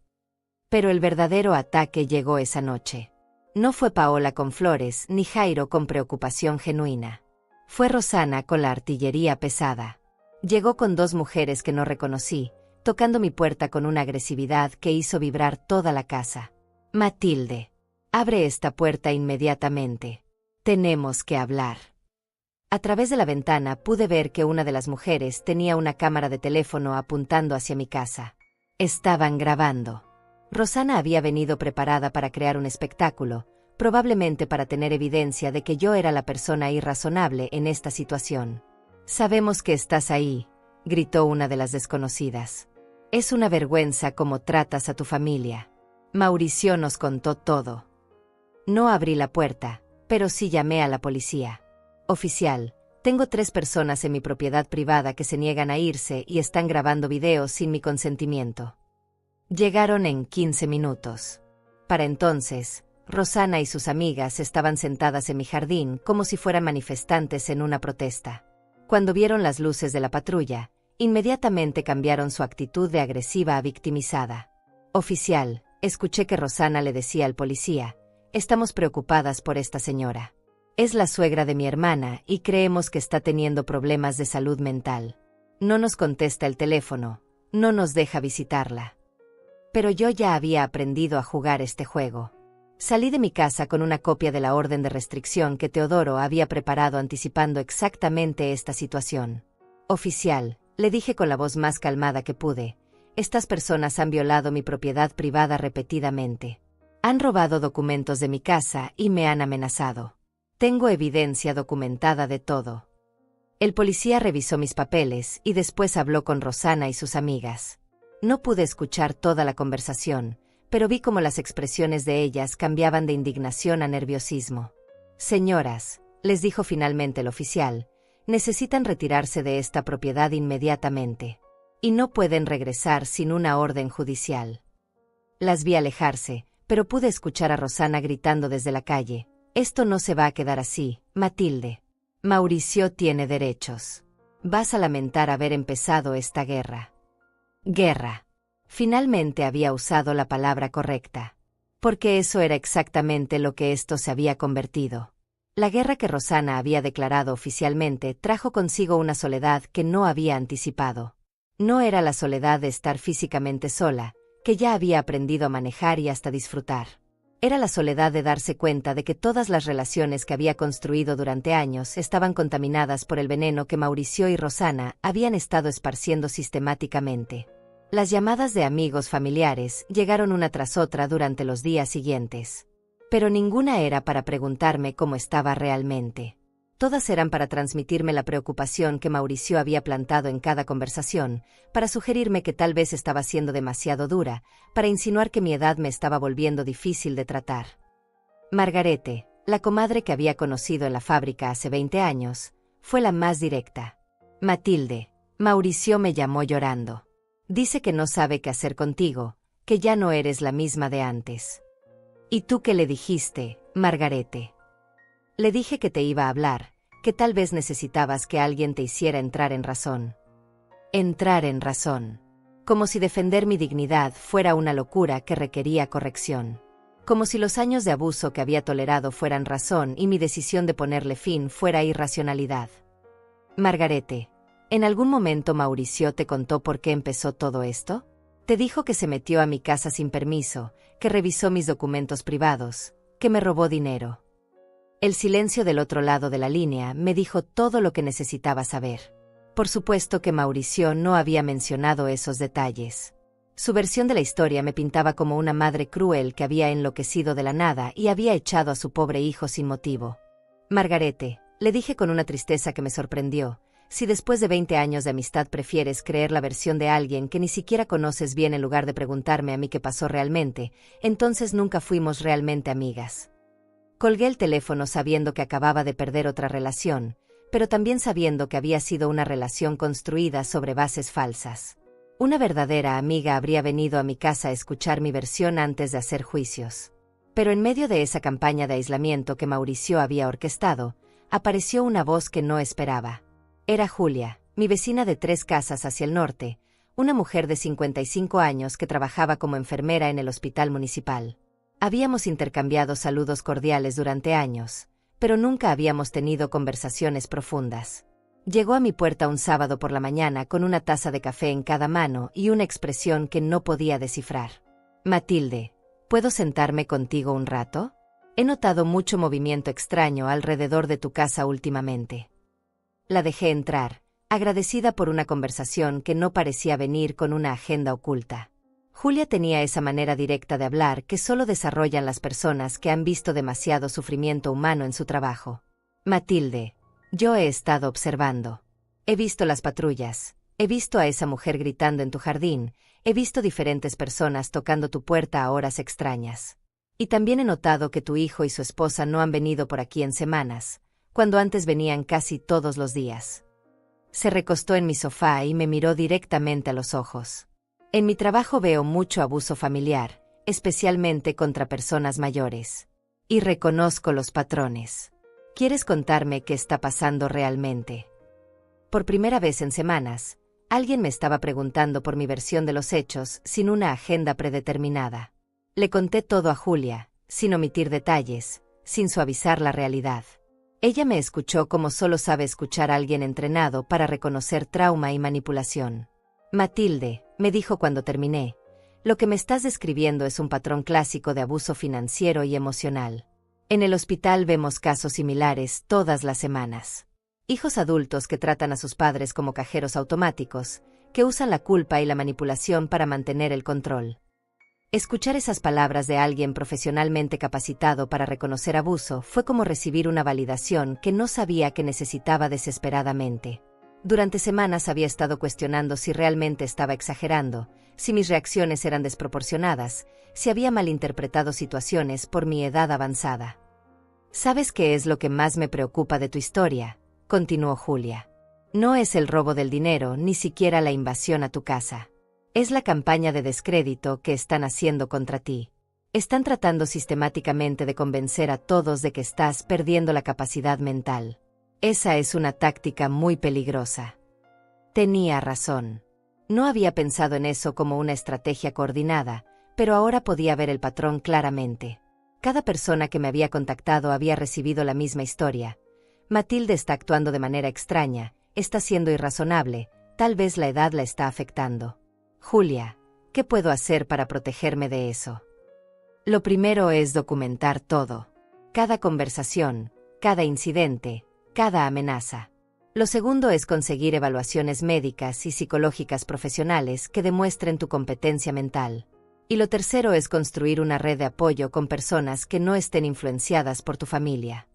Pero el verdadero ataque llegó esa noche. No fue Paola con flores, ni Jairo con preocupación genuina. Fue Rosana con la artillería pesada. Llegó con 2 mujeres que no reconocí, tocando mi puerta con una agresividad que hizo vibrar toda la casa. Matilde, abre esta puerta inmediatamente. Tenemos que hablar. A través de la ventana pude ver que una de las mujeres tenía una cámara de teléfono apuntando hacia mi casa. Estaban grabando. Rosana había venido preparada para crear un espectáculo, probablemente para tener evidencia de que yo era la persona irrazonable en esta situación. «Sabemos que estás ahí», gritó una de las desconocidas. «Es una vergüenza cómo tratas a tu familia. Mauricio nos contó todo». No abrí la puerta, pero sí llamé a la policía. «Oficial, tengo 3 personas en mi propiedad privada que se niegan a irse y están grabando videos sin mi consentimiento». Llegaron en 15 minutos. Para entonces, Rosana y sus amigas estaban sentadas en mi jardín como si fueran manifestantes en una protesta. Cuando vieron las luces de la patrulla, inmediatamente cambiaron su actitud de agresiva a victimizada. «Oficial», escuché que Rosana le decía al policía, «estamos preocupadas por esta señora. Es la suegra de mi hermana y creemos que está teniendo problemas de salud mental. No nos contesta el teléfono, no nos deja visitarla». Pero yo ya había aprendido a jugar este juego. Salí de mi casa con una copia de la orden de restricción que Teodoro había preparado anticipando exactamente esta situación. «Oficial», le dije con la voz más calmada que pude, «estas personas han violado mi propiedad privada repetidamente. Han robado documentos de mi casa y me han amenazado. Tengo evidencia documentada de todo». El policía revisó mis papeles y después habló con Rosana y sus amigas. No pude escuchar toda la conversación, pero vi cómo las expresiones de ellas cambiaban de indignación a nerviosismo. «Señoras», les dijo finalmente el oficial, «necesitan retirarse de esta propiedad inmediatamente. Y no pueden regresar sin una orden judicial». Las vi alejarse, pero pude escuchar a Rosana gritando desde la calle, «Esto no se va a quedar así, Matilde. Mauricio tiene derechos. Vas a lamentar haber empezado esta guerra». Guerra. Finalmente había usado la palabra correcta. Porque eso era exactamente lo que esto se había convertido. La guerra que Rosana había declarado oficialmente trajo consigo una soledad que no había anticipado. No era la soledad de estar físicamente sola, que ya había aprendido a manejar y hasta disfrutar. Era la soledad de darse cuenta de que todas las relaciones que había construido durante años estaban contaminadas por el veneno que Mauricio y Rosana habían estado esparciendo sistemáticamente. Las llamadas de amigos familiares llegaron una tras otra durante los días siguientes. Pero ninguna era para preguntarme cómo estaba realmente. Todas eran para transmitirme la preocupación que Mauricio había plantado en cada conversación, para sugerirme que tal vez estaba siendo demasiado dura, para insinuar que mi edad me estaba volviendo difícil de tratar. Margarete, la comadre que había conocido en la fábrica hace 20 años, fue la más directa. «Matilde, Mauricio me llamó llorando. Dice que no sabe qué hacer contigo, que ya no eres la misma de antes». «¿Y tú qué le dijiste, Margarete?» «Le dije que te iba a hablar, que tal vez necesitabas que alguien te hiciera entrar en razón». Entrar en razón. Como si defender mi dignidad fuera una locura que requería corrección. Como si los años de abuso que había tolerado fueran razón y mi decisión de ponerle fin fuera irracionalidad. «Margarete, ¿en algún momento Mauricio te contó por qué empezó todo esto? Te dijo que se metió a mi casa sin permiso, que revisó mis documentos privados, que me robó dinero». El silencio del otro lado de la línea me dijo todo lo que necesitaba saber. Por supuesto que Mauricio no había mencionado esos detalles. Su versión de la historia me pintaba como una madre cruel que había enloquecido de la nada y había echado a su pobre hijo sin motivo. «Margarete», le dije con una tristeza que me sorprendió, «si después de 20 años de amistad prefieres creer la versión de alguien que ni siquiera conoces bien en lugar de preguntarme a mí qué pasó realmente, entonces nunca fuimos realmente amigas». Colgué el teléfono sabiendo que acababa de perder otra relación, pero también sabiendo que había sido una relación construida sobre bases falsas. Una verdadera amiga habría venido a mi casa a escuchar mi versión antes de hacer juicios. Pero en medio de esa campaña de aislamiento que Mauricio había orquestado, apareció una voz que no esperaba. Era Julia, mi vecina de 3 casas hacia el norte, una mujer de 55 años que trabajaba como enfermera en el hospital municipal. Habíamos intercambiado saludos cordiales durante años, pero nunca habíamos tenido conversaciones profundas. Llegó a mi puerta un sábado por la mañana con una taza de café en cada mano y una expresión que no podía descifrar. «Matilde, ¿puedo sentarme contigo un rato? He notado mucho movimiento extraño alrededor de tu casa últimamente». La dejé entrar, agradecida por una conversación que no parecía venir con una agenda oculta. Julia tenía esa manera directa de hablar que solo desarrollan las personas que han visto demasiado sufrimiento humano en su trabajo. «Matilde, yo he estado observando. He visto las patrullas, he visto a esa mujer gritando en tu jardín, he visto diferentes personas tocando tu puerta a horas extrañas. Y también he notado que tu hijo y su esposa no han venido por aquí en semanas, cuando antes venían casi todos los días». Se recostó en mi sofá y me miró directamente a los ojos. «En mi trabajo veo mucho abuso familiar, especialmente contra personas mayores. Y reconozco los patrones. ¿Quieres contarme qué está pasando realmente?» Por primera vez en semanas, alguien me estaba preguntando por mi versión de los hechos sin una agenda predeterminada. Le conté todo a Julia, sin omitir detalles, sin suavizar la realidad. Ella me escuchó como solo sabe escuchar a alguien entrenado para reconocer trauma y manipulación. «Matilde», me dijo cuando terminé, «lo que me estás describiendo es un patrón clásico de abuso financiero y emocional. En el hospital vemos casos similares todas las semanas. Hijos adultos que tratan a sus padres como cajeros automáticos, que usan la culpa y la manipulación para mantener el control». Escuchar esas palabras de alguien profesionalmente capacitado para reconocer abuso fue como recibir una validación que no sabía que necesitaba desesperadamente. Durante semanas había estado cuestionando si realmente estaba exagerando, si mis reacciones eran desproporcionadas, si había malinterpretado situaciones por mi edad avanzada. «¿Sabes qué es lo que más me preocupa de tu historia?», continuó Julia. «No es el robo del dinero, ni siquiera la invasión a tu casa. Es la campaña de descrédito que están haciendo contra ti. Están tratando sistemáticamente de convencer a todos de que estás perdiendo la capacidad mental. Esa es una táctica muy peligrosa». Tenía razón. No había pensado en eso como una estrategia coordinada, pero ahora podía ver el patrón claramente. Cada persona que me había contactado había recibido la misma historia. «Matilde está actuando de manera extraña, está siendo irrazonable, tal vez la edad la está afectando. Julia, ¿qué puedo hacer para protegerme de eso?». Lo primero es documentar todo. Cada conversación, cada incidente, cada amenaza. Lo segundo es conseguir evaluaciones médicas y psicológicas profesionales que demuestren tu competencia mental. Y lo tercero es construir una red de apoyo con personas que no estén influenciadas por tu familia.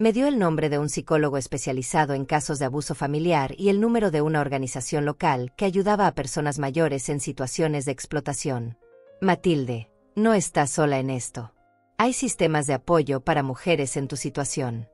Me dio el nombre de un psicólogo especializado en casos de abuso familiar y el número de una organización local que ayudaba a personas mayores en situaciones de explotación. «Matilde, no estás sola en esto. Hay sistemas de apoyo para mujeres en tu situación».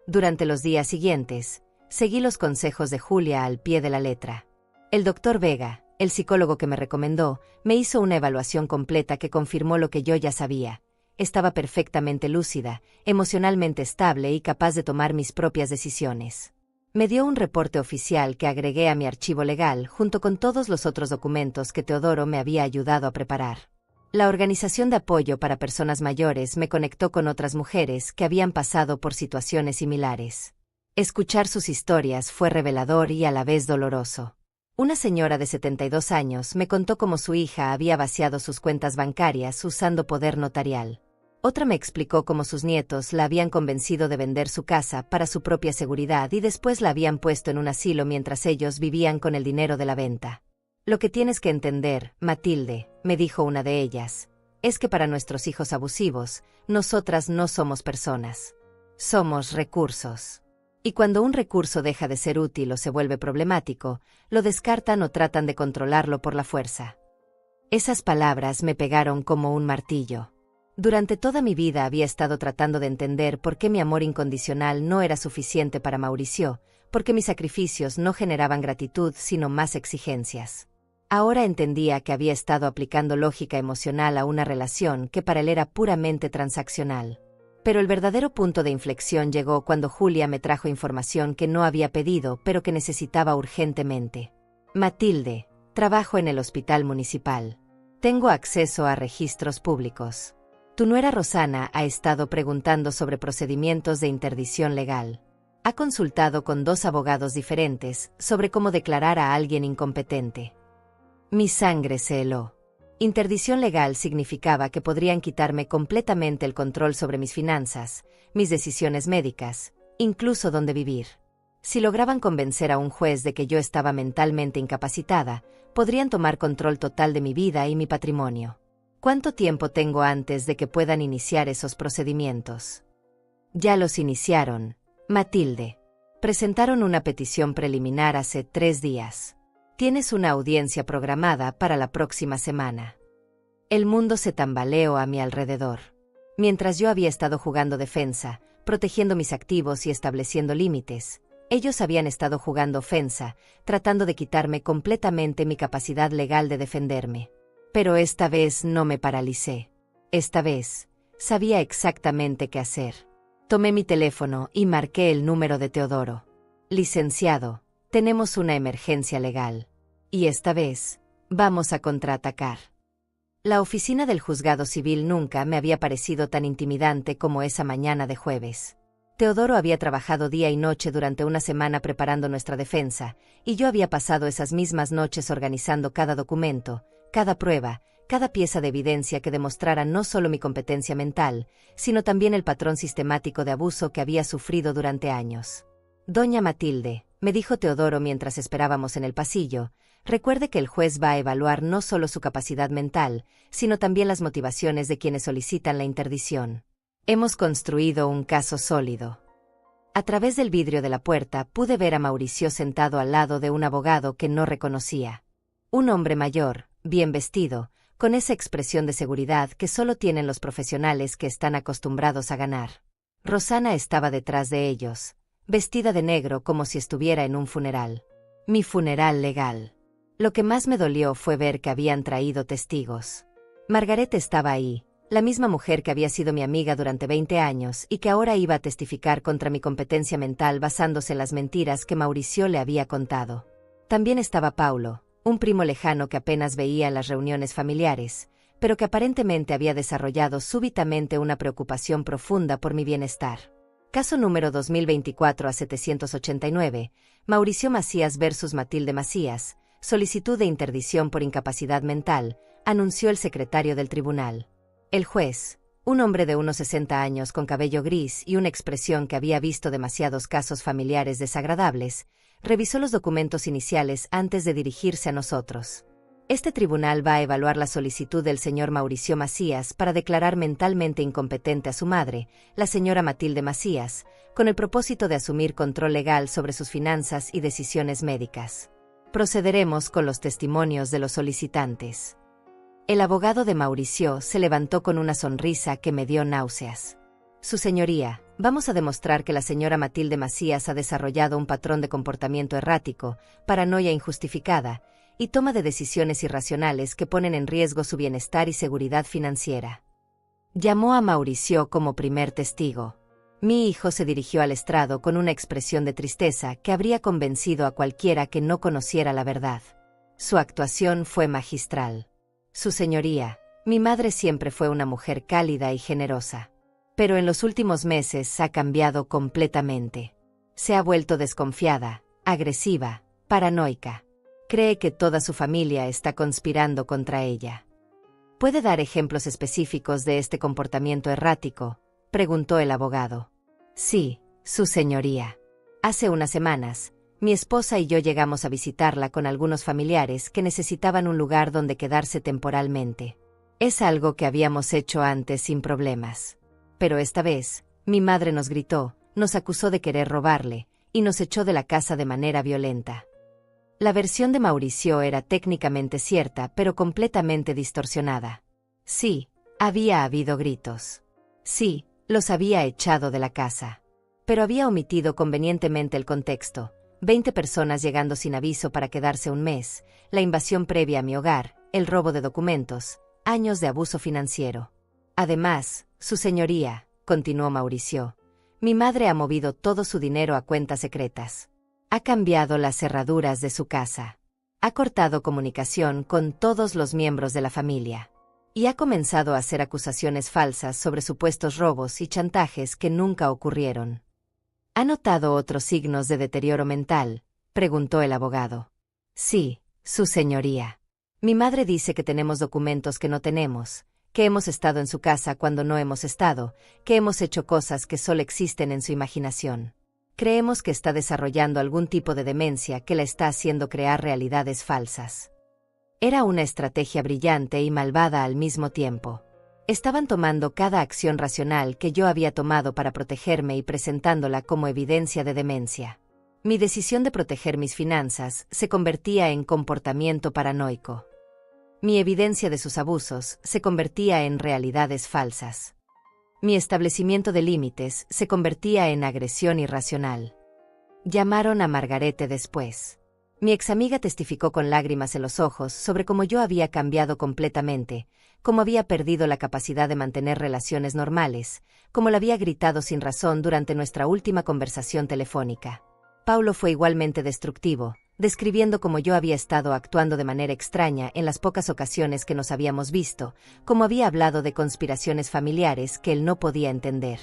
Durante los días siguientes, seguí los consejos de Julia al pie de la letra. El doctor Vega, el psicólogo que me recomendó, me hizo una evaluación completa que confirmó lo que yo ya sabía. Estaba perfectamente lúcida, emocionalmente estable y capaz de tomar mis propias decisiones. Me dio un reporte oficial que agregué a mi archivo legal junto con todos los otros documentos que Teodoro me había ayudado a preparar. La organización de apoyo para personas mayores me conectó con otras mujeres que habían pasado por situaciones similares. Escuchar sus historias fue revelador y a la vez doloroso. Una señora de 72 años me contó cómo su hija había vaciado sus cuentas bancarias usando poder notarial. Otra me explicó cómo sus nietos la habían convencido de vender su casa para su propia seguridad y después la habían puesto en un asilo mientras ellos vivían con el dinero de la venta. «Lo que tienes que entender, Matilde», me dijo una de ellas, «es que para nuestros hijos abusivos, nosotras no somos personas. Somos recursos. Y cuando un recurso deja de ser útil o se vuelve problemático, lo descartan o tratan de controlarlo por la fuerza». Esas palabras me pegaron como un martillo. Durante toda mi vida había estado tratando de entender por qué mi amor incondicional no era suficiente para Mauricio, por qué mis sacrificios no generaban gratitud sino más exigencias. Ahora entendía que había estado aplicando lógica emocional a una relación que para él era puramente transaccional. Pero el verdadero punto de inflexión llegó cuando Julia me trajo información que no había pedido, pero que necesitaba urgentemente. Matilde, trabajo en el hospital municipal. Tengo acceso a registros públicos. Tu nuera Rosana ha estado preguntando sobre procedimientos de interdicción legal. Ha consultado con 2 abogados diferentes sobre cómo declarar a alguien incompetente. Mi sangre se heló. Interdicción legal significaba que podrían quitarme completamente el control sobre mis finanzas, mis decisiones médicas, incluso dónde vivir. Si lograban convencer a un juez de que yo estaba mentalmente incapacitada, podrían tomar control total de mi vida y mi patrimonio. ¿Cuánto tiempo tengo antes de que puedan iniciar esos procedimientos? Ya los iniciaron, Matilde. Presentaron una petición preliminar hace 3 días. Tienes una audiencia programada para la próxima semana. El mundo se tambaleó a mi alrededor. Mientras yo había estado jugando defensa, protegiendo mis activos y estableciendo límites, ellos habían estado jugando ofensa, tratando de quitarme completamente mi capacidad legal de defenderme. Pero esta vez no me paralicé. Esta vez, sabía exactamente qué hacer. Tomé mi teléfono y marqué el número de Teodoro. Licenciado, tenemos una emergencia legal. Y esta vez, vamos a contraatacar. La oficina del juzgado civil nunca me había parecido tan intimidante como esa mañana de jueves. Teodoro había trabajado día y noche durante una semana preparando nuestra defensa, y yo había pasado esas mismas noches organizando cada documento, cada prueba, cada pieza de evidencia que demostrara no solo mi competencia mental, sino también el patrón sistemático de abuso que había sufrido durante años. Doña Matilde, me dijo Teodoro mientras esperábamos en el pasillo, recuerde que el juez va a evaluar no solo su capacidad mental, sino también las motivaciones de quienes solicitan la interdicción. Hemos construido un caso sólido. A través del vidrio de la puerta pude ver a Mauricio sentado al lado de un abogado que no reconocía. Un hombre mayor, bien vestido, con esa expresión de seguridad que solo tienen los profesionales que están acostumbrados a ganar. Rosana estaba detrás de ellos, vestida de negro como si estuviera en un funeral. Mi funeral legal. Lo que más me dolió fue ver que habían traído testigos. Margaret estaba ahí, la misma mujer que había sido mi amiga durante 20 años y que ahora iba a testificar contra mi competencia mental basándose en las mentiras que Mauricio le había contado. También estaba Paulo, un primo lejano que apenas veía en las reuniones familiares, pero que aparentemente había desarrollado súbitamente una preocupación profunda por mi bienestar. Caso número 2024-789, Mauricio Macías versus Matilde Macías, solicitud de interdicción por incapacidad mental, anunció el secretario del tribunal. El juez, un hombre de unos 60 años con cabello gris y una expresión que había visto demasiados casos familiares desagradables, revisó los documentos iniciales antes de dirigirse a nosotros. Este tribunal va a evaluar la solicitud del señor Mauricio Macías para declarar mentalmente incompetente a su madre, la señora Matilde Macías, con el propósito de asumir control legal sobre sus finanzas y decisiones médicas. Procederemos con los testimonios de los solicitantes. El abogado de Mauricio se levantó con una sonrisa que me dio náuseas. Su señoría, vamos a demostrar que la señora Matilde Macías ha desarrollado un patrón de comportamiento errático, paranoia injustificada, y toma de decisiones irracionales que ponen en riesgo su bienestar y seguridad financiera. Llamó a Mauricio como primer testigo. Mi hijo se dirigió al estrado con una expresión de tristeza que habría convencido a cualquiera que no conociera la verdad. Su actuación fue magistral. Su señoría, mi madre siempre fue una mujer cálida y generosa. Pero en los últimos meses ha cambiado completamente. Se ha vuelto desconfiada, agresiva, paranoica. Cree que toda su familia está conspirando contra ella. ¿Puede dar ejemplos específicos de este comportamiento errático?, preguntó el abogado. Sí, su señoría. Hace unas semanas, mi esposa y yo llegamos a visitarla con algunos familiares que necesitaban un lugar donde quedarse temporalmente. Es algo que habíamos hecho antes sin problemas. Pero esta vez, mi madre nos gritó, nos acusó de querer robarle, y nos echó de la casa de manera violenta. La versión de Mauricio era técnicamente cierta, pero completamente distorsionada. Sí, había habido gritos. Sí, los había echado de la casa. Pero había omitido convenientemente el contexto: 20 personas llegando sin aviso para quedarse un mes, la invasión previa a mi hogar, el robo de documentos, años de abuso financiero. Además, su señoría, continuó Mauricio, mi madre ha movido todo su dinero a cuentas secretas. Ha cambiado las cerraduras de su casa. Ha cortado comunicación con todos los miembros de la familia. Y ha comenzado a hacer acusaciones falsas sobre supuestos robos y chantajes que nunca ocurrieron. ¿Ha notado otros signos de deterioro mental?, preguntó el abogado. Sí, su señoría. Mi madre dice que tenemos documentos que no tenemos, que hemos estado en su casa cuando no hemos estado, que hemos hecho cosas que solo existen en su imaginación. Creemos que está desarrollando algún tipo de demencia que la está haciendo crear realidades falsas. Era una estrategia brillante y malvada al mismo tiempo. Estaban tomando cada acción racional que yo había tomado para protegerme y presentándola como evidencia de demencia. Mi decisión de proteger mis finanzas se convertía en comportamiento paranoico. Mi evidencia de sus abusos se convertía en realidades falsas. Mi establecimiento de límites se convertía en agresión irracional. Llamaron a Margarete después. Mi examiga testificó con lágrimas en los ojos sobre cómo yo había cambiado completamente, cómo había perdido la capacidad de mantener relaciones normales, cómo la había gritado sin razón durante nuestra última conversación telefónica. Paulo fue igualmente destructivo, describiendo cómo yo había estado actuando de manera extraña en las pocas ocasiones que nos habíamos visto, cómo había hablado de conspiraciones familiares que él no podía entender.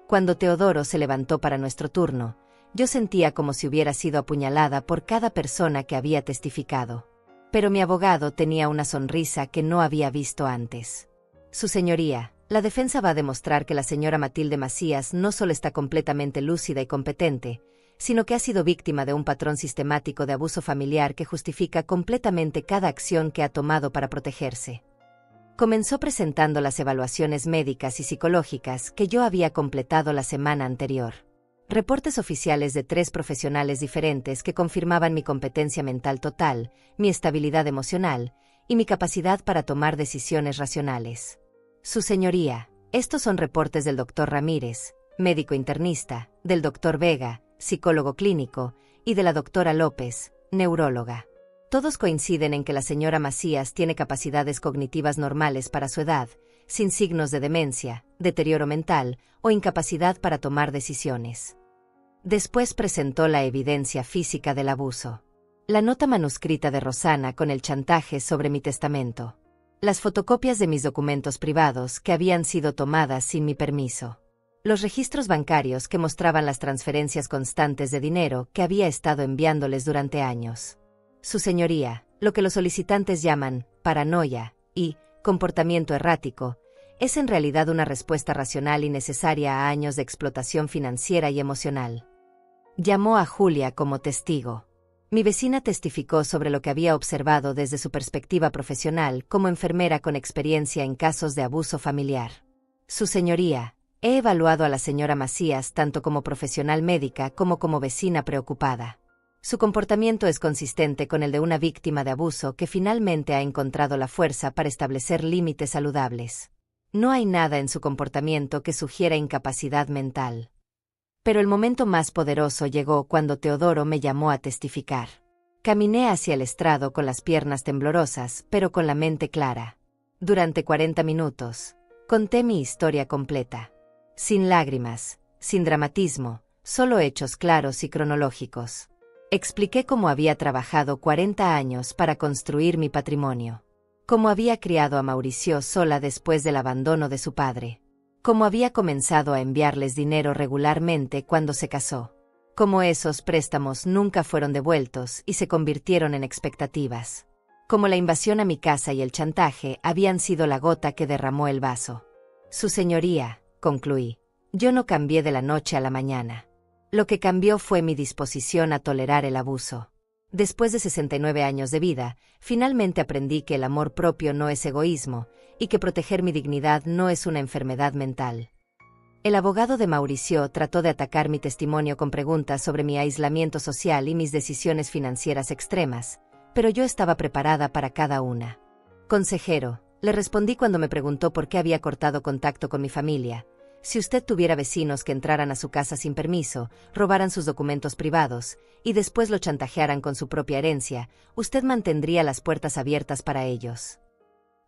Cuando Teodoro se levantó para nuestro turno, yo sentía como si hubiera sido apuñalada por cada persona que había testificado. Pero mi abogado tenía una sonrisa que no había visto antes. Su señoría, la defensa va a demostrar que la señora Matilde Macías no solo está completamente lúcida y competente, sino que ha sido víctima de un patrón sistemático de abuso familiar que justifica completamente cada acción que ha tomado para protegerse. Comenzó presentando las evaluaciones médicas y psicológicas que yo había completado la semana anterior. Reportes oficiales de 3 profesionales diferentes que confirmaban mi competencia mental total, mi estabilidad emocional y mi capacidad para tomar decisiones racionales. Su señoría, estos son reportes del Dr. Ramírez, médico internista, del Dr. Vega, psicólogo clínico, y de la doctora López, neuróloga. Todos coinciden en que la señora Macías tiene capacidades cognitivas normales para su edad, sin signos de demencia, deterioro mental o incapacidad para tomar decisiones. Después presentó la evidencia física del abuso. La nota manuscrita de Rosana con el chantaje sobre mi testamento. Las fotocopias de mis documentos privados que habían sido tomadas sin mi permiso. Los registros bancarios que mostraban las transferencias constantes de dinero que había estado enviándoles durante años. Su señoría, lo que los solicitantes llaman paranoia y comportamiento errático, es en realidad una respuesta racional y necesaria a años de explotación financiera y emocional. Llamó a Julia como testigo. Mi vecina testificó sobre lo que había observado desde su perspectiva profesional como enfermera con experiencia en casos de abuso familiar. Su señoría, he evaluado a la señora Macías tanto como profesional médica como vecina preocupada. Su comportamiento es consistente con el de una víctima de abuso que finalmente ha encontrado la fuerza para establecer límites saludables. No hay nada en su comportamiento que sugiera incapacidad mental. Pero el momento más poderoso llegó cuando Teodoro me llamó a testificar. Caminé hacia el estrado con las piernas temblorosas, pero con la mente clara. Durante 40 minutos, conté mi historia completa. Sin lágrimas, sin dramatismo, solo hechos claros y cronológicos. Expliqué cómo había trabajado 40 años para construir mi patrimonio. Cómo había criado a Mauricio sola después del abandono de su padre. Cómo había comenzado a enviarles dinero regularmente cuando se casó. Cómo esos préstamos nunca fueron devueltos y se convirtieron en expectativas. Cómo la invasión a mi casa y el chantaje habían sido la gota que derramó el vaso. Su señoría, concluí, yo no cambié de la noche a la mañana. Lo que cambió fue mi disposición a tolerar el abuso. Después de 69 años de vida, finalmente aprendí que el amor propio no es egoísmo y que proteger mi dignidad no es una enfermedad mental. El abogado de Mauricio trató de atacar mi testimonio con preguntas sobre mi aislamiento social y mis decisiones financieras extremas, pero yo estaba preparada para cada una. Consejero, le respondí cuando me preguntó por qué había cortado contacto con mi familia. Si usted tuviera vecinos que entraran a su casa sin permiso, robaran sus documentos privados y después lo chantajearan con su propia herencia, usted mantendría las puertas abiertas para ellos.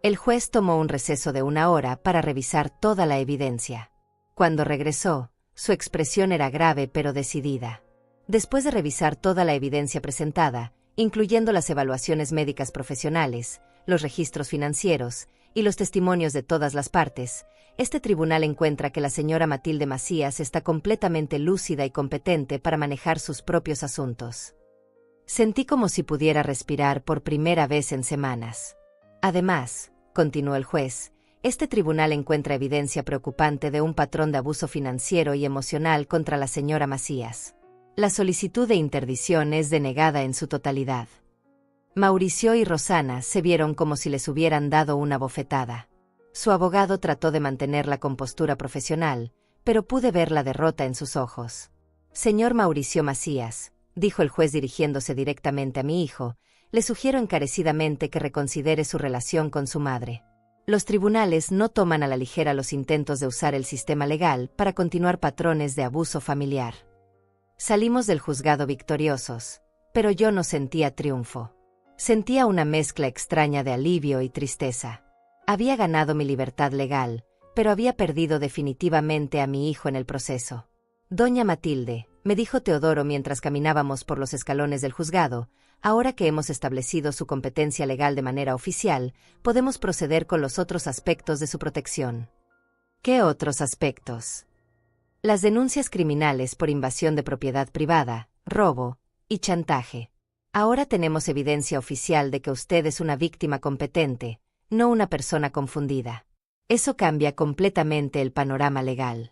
El juez tomó un receso de 1 hora para revisar toda la evidencia. Cuando regresó, su expresión era grave pero decidida. Después de revisar toda la evidencia presentada, incluyendo las evaluaciones médicas profesionales, los registros financieros y los testimonios de todas las partes, este tribunal encuentra que la señora Matilde Macías está completamente lúcida y competente para manejar sus propios asuntos. Sentí como si pudiera respirar por primera vez en semanas. Además, continuó el juez, este tribunal encuentra evidencia preocupante de un patrón de abuso financiero y emocional contra la señora Macías. La solicitud de interdicción es denegada en su totalidad. Mauricio y Rosana se vieron como si les hubieran dado una bofetada. Su abogado trató de mantener la compostura profesional, pero pude ver la derrota en sus ojos. Señor Mauricio Macías, dijo el juez dirigiéndose directamente a mi hijo, le sugiero encarecidamente que reconsidere su relación con su madre. Los tribunales no toman a la ligera los intentos de usar el sistema legal para continuar patrones de abuso familiar. Salimos del juzgado victoriosos, pero yo no sentía triunfo. Sentía una mezcla extraña de alivio y tristeza. Había ganado mi libertad legal, pero había perdido definitivamente a mi hijo en el proceso. Doña Matilde, me dijo Teodoro mientras caminábamos por los escalones del juzgado, ahora que hemos establecido su competencia legal de manera oficial, podemos proceder con los otros aspectos de su protección. ¿Qué otros aspectos? Las denuncias criminales por invasión de propiedad privada, robo y chantaje. Ahora tenemos evidencia oficial de que usted es una víctima competente, no una persona confundida. Eso cambia completamente el panorama legal.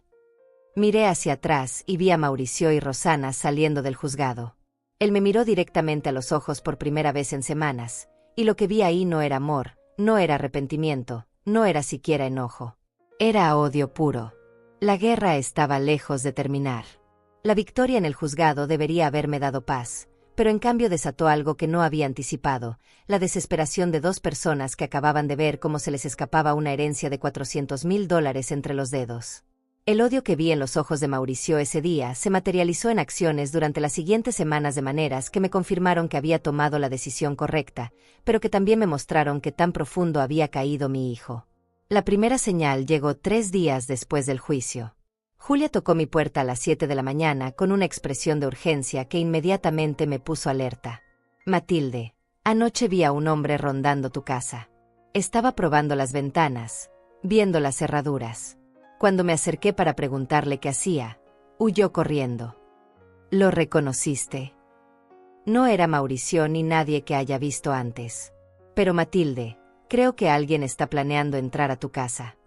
Miré hacia atrás y vi a Mauricio y Rosana saliendo del juzgado. Él me miró directamente a los ojos por primera vez en semanas, y lo que vi ahí no era amor, no era arrepentimiento, no era siquiera enojo. Era odio puro. La guerra estaba lejos de terminar. La victoria en el juzgado debería haberme dado paz, pero en cambio desató algo que no había anticipado, la desesperación de dos personas que acababan de ver cómo se les escapaba una herencia de $400,000 entre los dedos. El odio que vi en los ojos de Mauricio ese día se materializó en acciones durante las siguientes semanas de maneras que me confirmaron que había tomado la decisión correcta, pero que también me mostraron que tan profundo había caído mi hijo. La primera señal llegó 3 días después del juicio. Julia tocó mi puerta a las 7 de la mañana con una expresión de urgencia que inmediatamente me puso alerta. Matilde, anoche vi a un hombre rondando tu casa. Estaba probando las ventanas, viendo las cerraduras. Cuando me acerqué para preguntarle qué hacía, huyó corriendo. ¿Lo reconociste? No era Mauricio ni nadie que haya visto antes. Pero Matilde, creo que alguien está planeando entrar a tu casa.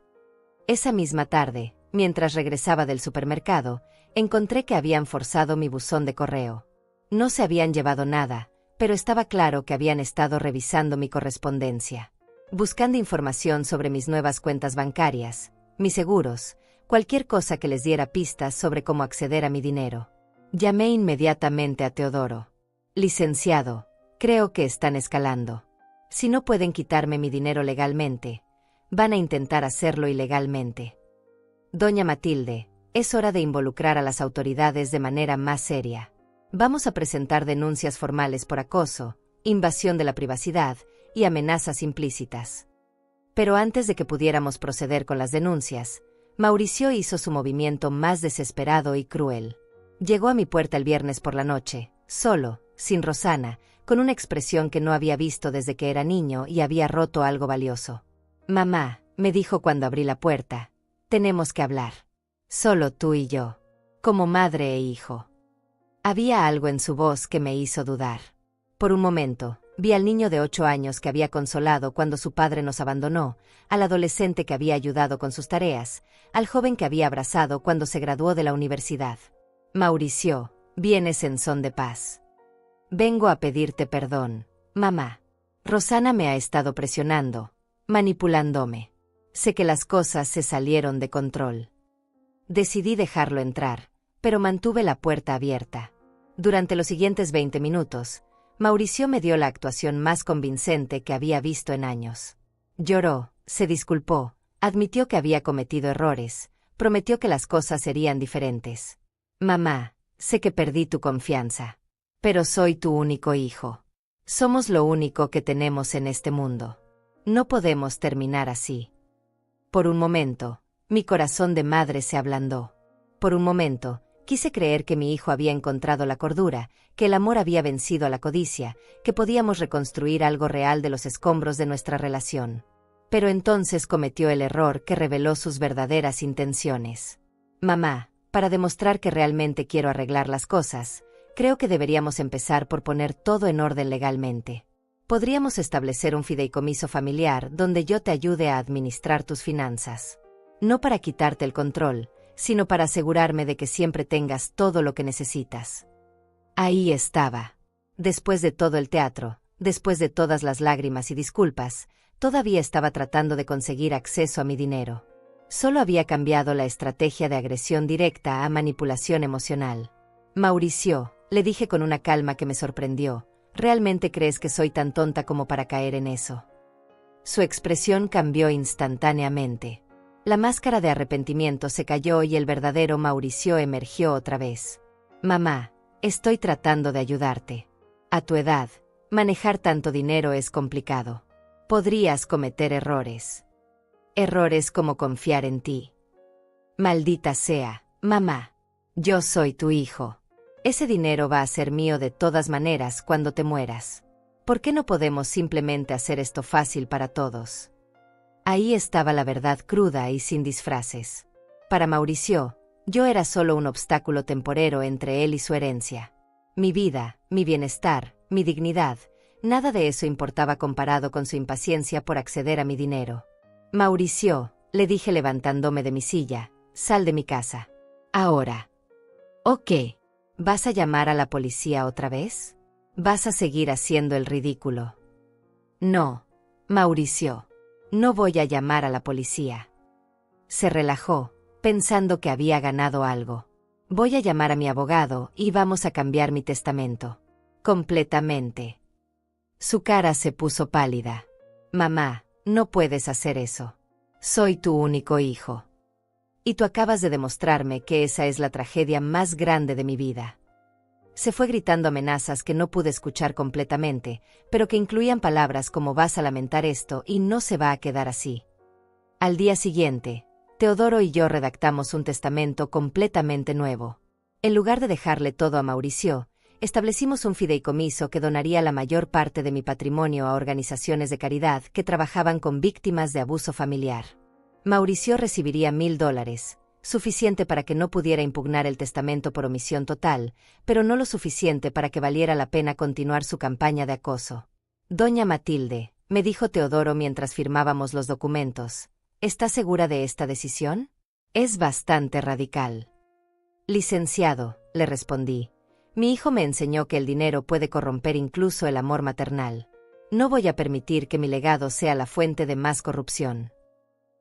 Esa misma tarde, mientras regresaba del supermercado, encontré que habían forzado mi buzón de correo. No se habían llevado nada, pero estaba claro que habían estado revisando mi correspondencia, buscando información sobre mis nuevas cuentas bancarias, mis seguros, cualquier cosa que les diera pistas sobre cómo acceder a mi dinero. Llamé inmediatamente a Teodoro. Licenciado, creo que están escalando. Si no pueden quitarme mi dinero legalmente, van a intentar hacerlo ilegalmente. Doña Matilde, es hora de involucrar a las autoridades de manera más seria. Vamos a presentar denuncias formales por acoso, invasión de la privacidad y amenazas implícitas. Pero antes de que pudiéramos proceder con las denuncias, Mauricio hizo su movimiento más desesperado y cruel. Llegó a mi puerta el viernes por la noche, solo, sin Rosana, con una expresión que no había visto desde que era niño y había roto algo valioso. Mamá, me dijo cuando abrí la puerta, tenemos que hablar. Solo tú y yo, como madre e hijo. Había algo en su voz que me hizo dudar. Por un momento, vi al niño de 8 años que había consolado cuando su padre nos abandonó, al adolescente que había ayudado con sus tareas, al joven que había abrazado cuando se graduó de la universidad. Mauricio, vienes en son de paz. Vengo a pedirte perdón, mamá. Rosana me ha estado presionando, manipulándome. Sé que las cosas se salieron de control. Decidí dejarlo entrar, pero mantuve la puerta abierta. Durante los siguientes 20 minutos, Mauricio me dio la actuación más convincente que había visto en años. Lloró, se disculpó, admitió que había cometido errores, prometió que las cosas serían diferentes. Mamá, sé que perdí tu confianza. Pero soy tu único hijo. Somos lo único que tenemos en este mundo. No podemos terminar así. Por un momento, Mi corazón de madre se ablandó. Por un momento, quise creer que mi hijo había encontrado la cordura, que el amor había vencido a la codicia, que podíamos reconstruir algo real de los escombros de nuestra relación. Pero entonces cometió el error que reveló sus verdaderas intenciones. Mamá, para demostrar que realmente quiero arreglar las cosas, creo que deberíamos empezar por poner todo en orden legalmente. Podríamos establecer un fideicomiso familiar donde yo te ayude a administrar tus finanzas. No para quitarte el control, sino para asegurarme de que siempre tengas todo lo que necesitas. Ahí estaba. Después de todo el teatro, después de todas las lágrimas y disculpas, todavía estaba tratando de conseguir acceso a mi dinero. Solo había cambiado la estrategia de agresión directa a manipulación emocional. Mauricio, le dije con una calma que me sorprendió, ¿realmente crees que soy tan tonta como para caer en eso? Su expresión cambió instantáneamente. La máscara de arrepentimiento se cayó y el verdadero Mauricio emergió otra vez. Mamá, estoy tratando de ayudarte. A tu edad, manejar tanto dinero es complicado. Podrías cometer errores. Errores como confiar en ti. Maldita sea, mamá. Yo soy tu hijo. Ese dinero va a ser mío de todas maneras cuando te mueras. ¿Por qué no podemos simplemente hacer esto fácil para todos? Ahí estaba la verdad cruda y sin disfraces. Para Mauricio, yo era solo un obstáculo temporero entre él y su herencia. Mi vida, mi bienestar, mi dignidad, nada de eso importaba comparado con su impaciencia por acceder a mi dinero. Mauricio, le dije levantándome de mi silla, sal de mi casa. Ahora. ¿Ok? ¿Vas a llamar a la policía otra vez? ¿Vas a seguir haciendo el ridículo? No, Mauricio. No voy a llamar a la policía. Se relajó, pensando que había ganado algo. Voy a llamar a mi abogado y vamos a cambiar mi testamento. Completamente. Su cara se puso pálida. Mamá, no puedes hacer eso. Soy tu único hijo. Y tú acabas de demostrarme que esa es la tragedia más grande de mi vida. Se fue gritando amenazas que no pude escuchar completamente, pero que incluían palabras como vas a lamentar esto y no se va a quedar así. Al día siguiente, Teodoro y yo redactamos un testamento completamente nuevo. En lugar de dejarle todo a Mauricio, establecimos un fideicomiso que donaría la mayor parte de mi patrimonio a organizaciones de caridad que trabajaban con víctimas de abuso familiar. Mauricio recibiría $1000, suficiente para que no pudiera impugnar el testamento por omisión total, pero no lo suficiente para que valiera la pena continuar su campaña de acoso. Doña Matilde, me dijo Teodoro mientras firmábamos los documentos, ¿está segura de esta decisión? Es bastante radical. Licenciado, le respondí, mi hijo me enseñó que el dinero puede corromper incluso el amor maternal. No voy a permitir que mi legado sea la fuente de más corrupción.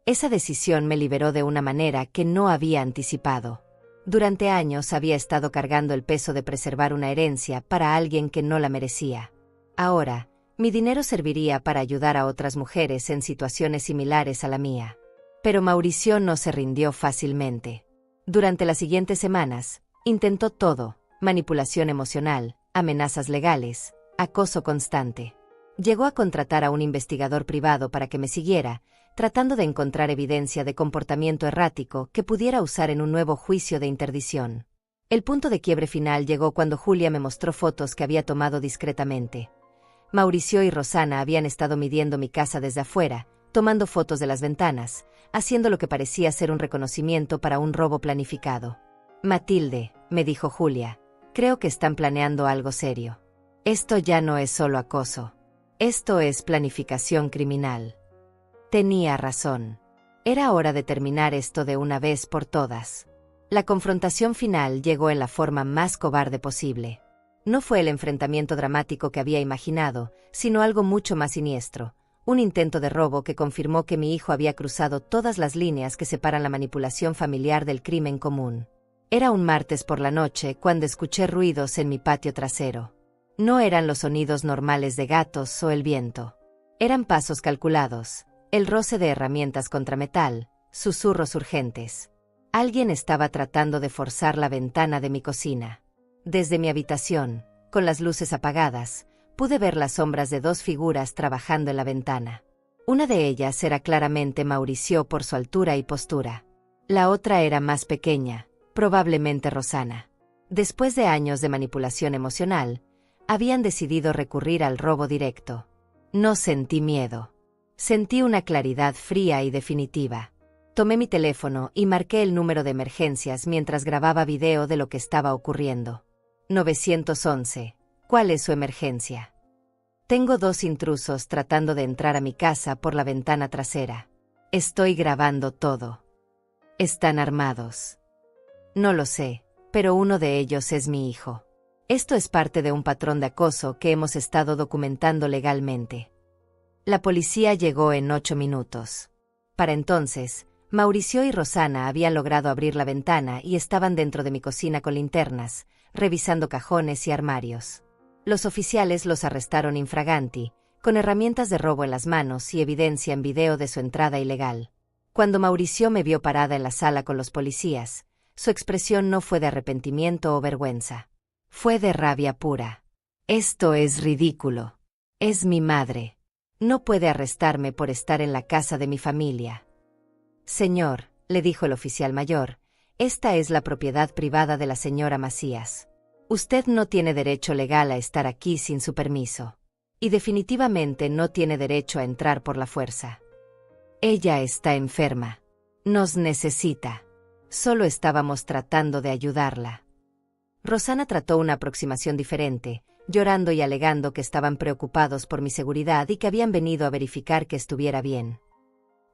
Esa decisión me liberó de una manera que no había anticipado. Durante años había estado cargando el peso de preservar una herencia para alguien que no la merecía. Ahora, mi dinero serviría para ayudar a otras mujeres en situaciones similares a la mía. Pero Mauricio no se rindió fácilmente. Durante las siguientes semanas, intentó todo: manipulación emocional, amenazas legales, acoso constante. Llegó a contratar a un investigador privado para que me siguiera, tratando de encontrar evidencia de comportamiento errático que pudiera usar en un nuevo juicio de interdición. El punto de quiebre final llegó cuando Julia me mostró fotos que había tomado discretamente. Mauricio y Rosana habían estado midiendo mi casa desde afuera, tomando fotos de las ventanas, haciendo lo que parecía ser un reconocimiento para un robo planificado. Matilde, me dijo Julia, creo que están planeando algo serio. Esto ya no es solo acoso. Esto es planificación criminal. Tenía razón. Era hora de terminar esto de una vez por todas. La confrontación final llegó en la forma más cobarde posible. No fue el enfrentamiento dramático que había imaginado, sino algo mucho más siniestro, un intento de robo que confirmó que mi hijo había cruzado todas las líneas que separan la manipulación familiar del crimen común. Era un martes por la noche cuando escuché ruidos en mi patio trasero. No eran los sonidos normales de gatos o el viento. Eran pasos calculados, el roce de herramientas contra metal, susurros urgentes. Alguien estaba tratando de forzar la ventana de mi cocina. Desde mi habitación, con las luces apagadas, pude ver las sombras de dos figuras trabajando en la ventana. Una de ellas era claramente Mauricio por su altura y postura. La otra era más pequeña, probablemente Rosana. Después de años de manipulación emocional, habían decidido recurrir al robo directo. No sentí miedo. Sentí una claridad fría y definitiva. Tomé mi teléfono y marqué el número de emergencias mientras grababa video de lo que estaba ocurriendo. 911. ¿Cuál es su emergencia? Tengo 2 intrusos tratando de entrar a mi casa por la ventana trasera. Estoy grabando todo. ¿Están armados? No lo sé, pero uno de ellos es mi hijo. Esto es parte de un patrón de acoso que hemos estado documentando legalmente. La policía llegó en 8 minutos. Para entonces, Mauricio y Rosana habían logrado abrir la ventana y estaban dentro de mi cocina con linternas, revisando cajones y armarios. Los oficiales los arrestaron infraganti, con herramientas de robo en las manos y evidencia en video de su entrada ilegal. Cuando Mauricio me vio parada en la sala con los policías, su expresión no fue de arrepentimiento o vergüenza. Fue de rabia pura. Esto es ridículo. Es mi madre. No puede arrestarme por estar en la casa de mi familia. Señor, le dijo el oficial mayor, esta es la propiedad privada de la señora Macías. Usted no tiene derecho legal a estar aquí sin su permiso. Y definitivamente no tiene derecho a entrar por la fuerza. Ella está enferma. Nos necesita. Solo estábamos tratando de ayudarla. Rosana trató una aproximación diferente, llorando y alegando que estaban preocupados por mi seguridad y que habían venido a verificar que estuviera bien.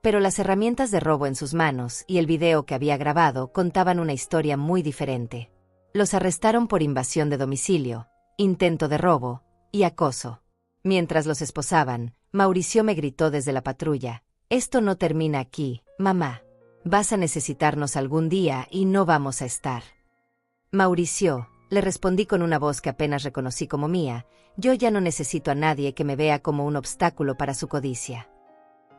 Pero las herramientas de robo en sus manos y el video que había grabado contaban una historia muy diferente. Los arrestaron por invasión de domicilio, intento de robo y acoso. Mientras los esposaban, Mauricio me gritó desde la patrulla, «Esto no termina aquí, mamá. Vas a necesitarnos algún día y no vamos a estar». Mauricio, le respondí con una voz que apenas reconocí como mía, yo ya no necesito a nadie que me vea como un obstáculo para su codicia.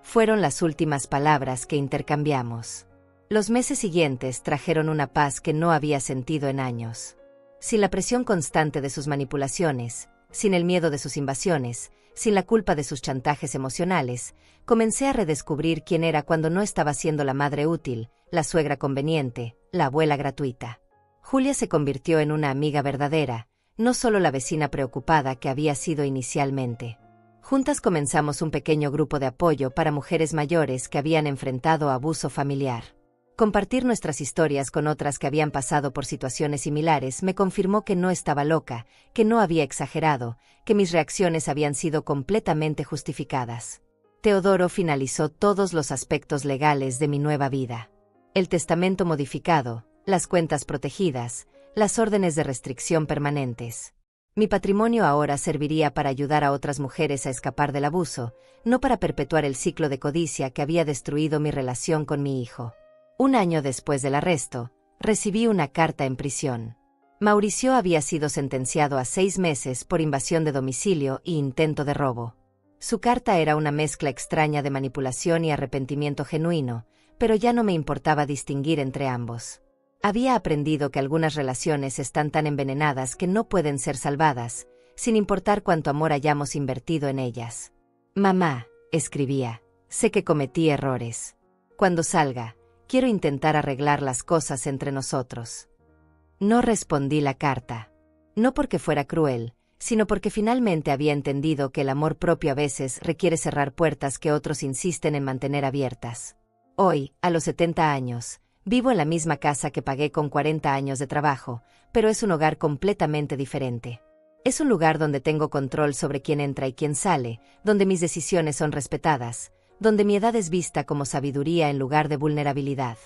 Fueron las últimas palabras que intercambiamos. Los meses siguientes trajeron una paz que no había sentido en años. Sin la presión constante de sus manipulaciones, sin el miedo de sus invasiones, sin la culpa de sus chantajes emocionales, comencé a redescubrir quién era cuando no estaba siendo la madre útil, la suegra conveniente, la abuela gratuita. Julia se convirtió en una amiga verdadera, no solo la vecina preocupada que había sido inicialmente. Juntas comenzamos un pequeño grupo de apoyo para mujeres mayores que habían enfrentado abuso familiar. Compartir nuestras historias con otras que habían pasado por situaciones similares me confirmó que no estaba loca, que no había exagerado, que mis reacciones habían sido completamente justificadas. Teodoro finalizó todos los aspectos legales de mi nueva vida. El testamento modificado, las cuentas protegidas, las órdenes de restricción permanentes. Mi patrimonio ahora serviría para ayudar a otras mujeres a escapar del abuso, no para perpetuar el ciclo de codicia que había destruido mi relación con mi hijo. Un año después del arresto, recibí una carta en prisión. Mauricio había sido sentenciado a 6 meses por invasión de domicilio y intento de robo. Su carta era una mezcla extraña de manipulación y arrepentimiento genuino, pero ya no me importaba distinguir entre ambos. Había aprendido que algunas relaciones están tan envenenadas que no pueden ser salvadas, sin importar cuánto amor hayamos invertido en ellas. Mamá, escribía, sé que cometí errores. Cuando salga, quiero intentar arreglar las cosas entre nosotros. No respondí la carta. No porque fuera cruel, sino porque finalmente había entendido que el amor propio a veces requiere cerrar puertas que otros insisten en mantener abiertas. Hoy, a los 70 años, vivo en la misma casa que pagué con 40 años de trabajo, pero es un hogar completamente diferente. Es un lugar donde tengo control sobre quién entra y quién sale, donde mis decisiones son respetadas, donde mi edad es vista como sabiduría en lugar de vulnerabilidad.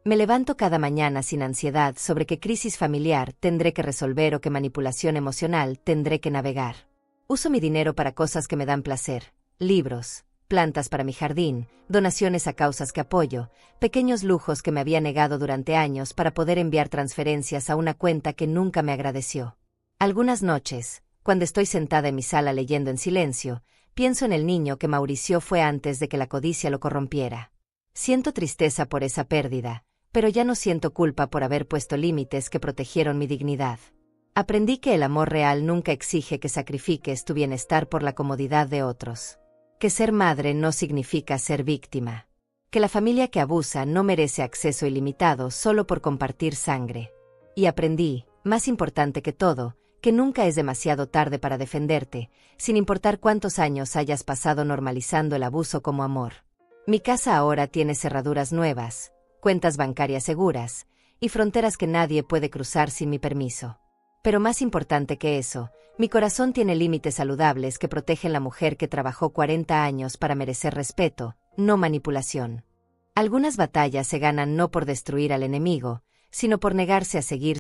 Me levanto cada mañana sin ansiedad sobre qué crisis familiar tendré que resolver o qué manipulación emocional tendré que navegar. Uso mi dinero para cosas que me dan placer, libros, plantas para mi jardín, donaciones a causas que apoyo, pequeños lujos que me había negado durante años para poder enviar transferencias a una cuenta que nunca me agradeció. Algunas noches, cuando estoy sentada en mi sala leyendo en silencio, pienso en el niño que Mauricio fue antes de que la codicia lo corrompiera. Siento tristeza por esa pérdida, pero ya no siento culpa por haber puesto límites que protegieron mi dignidad. Aprendí que el amor real nunca exige que sacrifiques tu bienestar por la comodidad de otros. Que ser madre no significa ser víctima. que la familia que abusa no merece acceso ilimitado solo por compartir sangre. Y aprendí, más importante que todo, que nunca es demasiado tarde para defenderte, sin importar cuántos años hayas pasado normalizando el abuso como amor. Mi casa ahora tiene cerraduras nuevas, cuentas bancarias seguras, y fronteras que nadie puede cruzar sin mi permiso. Pero más importante que eso, mi corazón tiene límites saludables que protegen la mujer que trabajó 40 años para merecer respeto, no manipulación. Algunas batallas se ganan no por destruir al enemigo, sino por negarse a seguir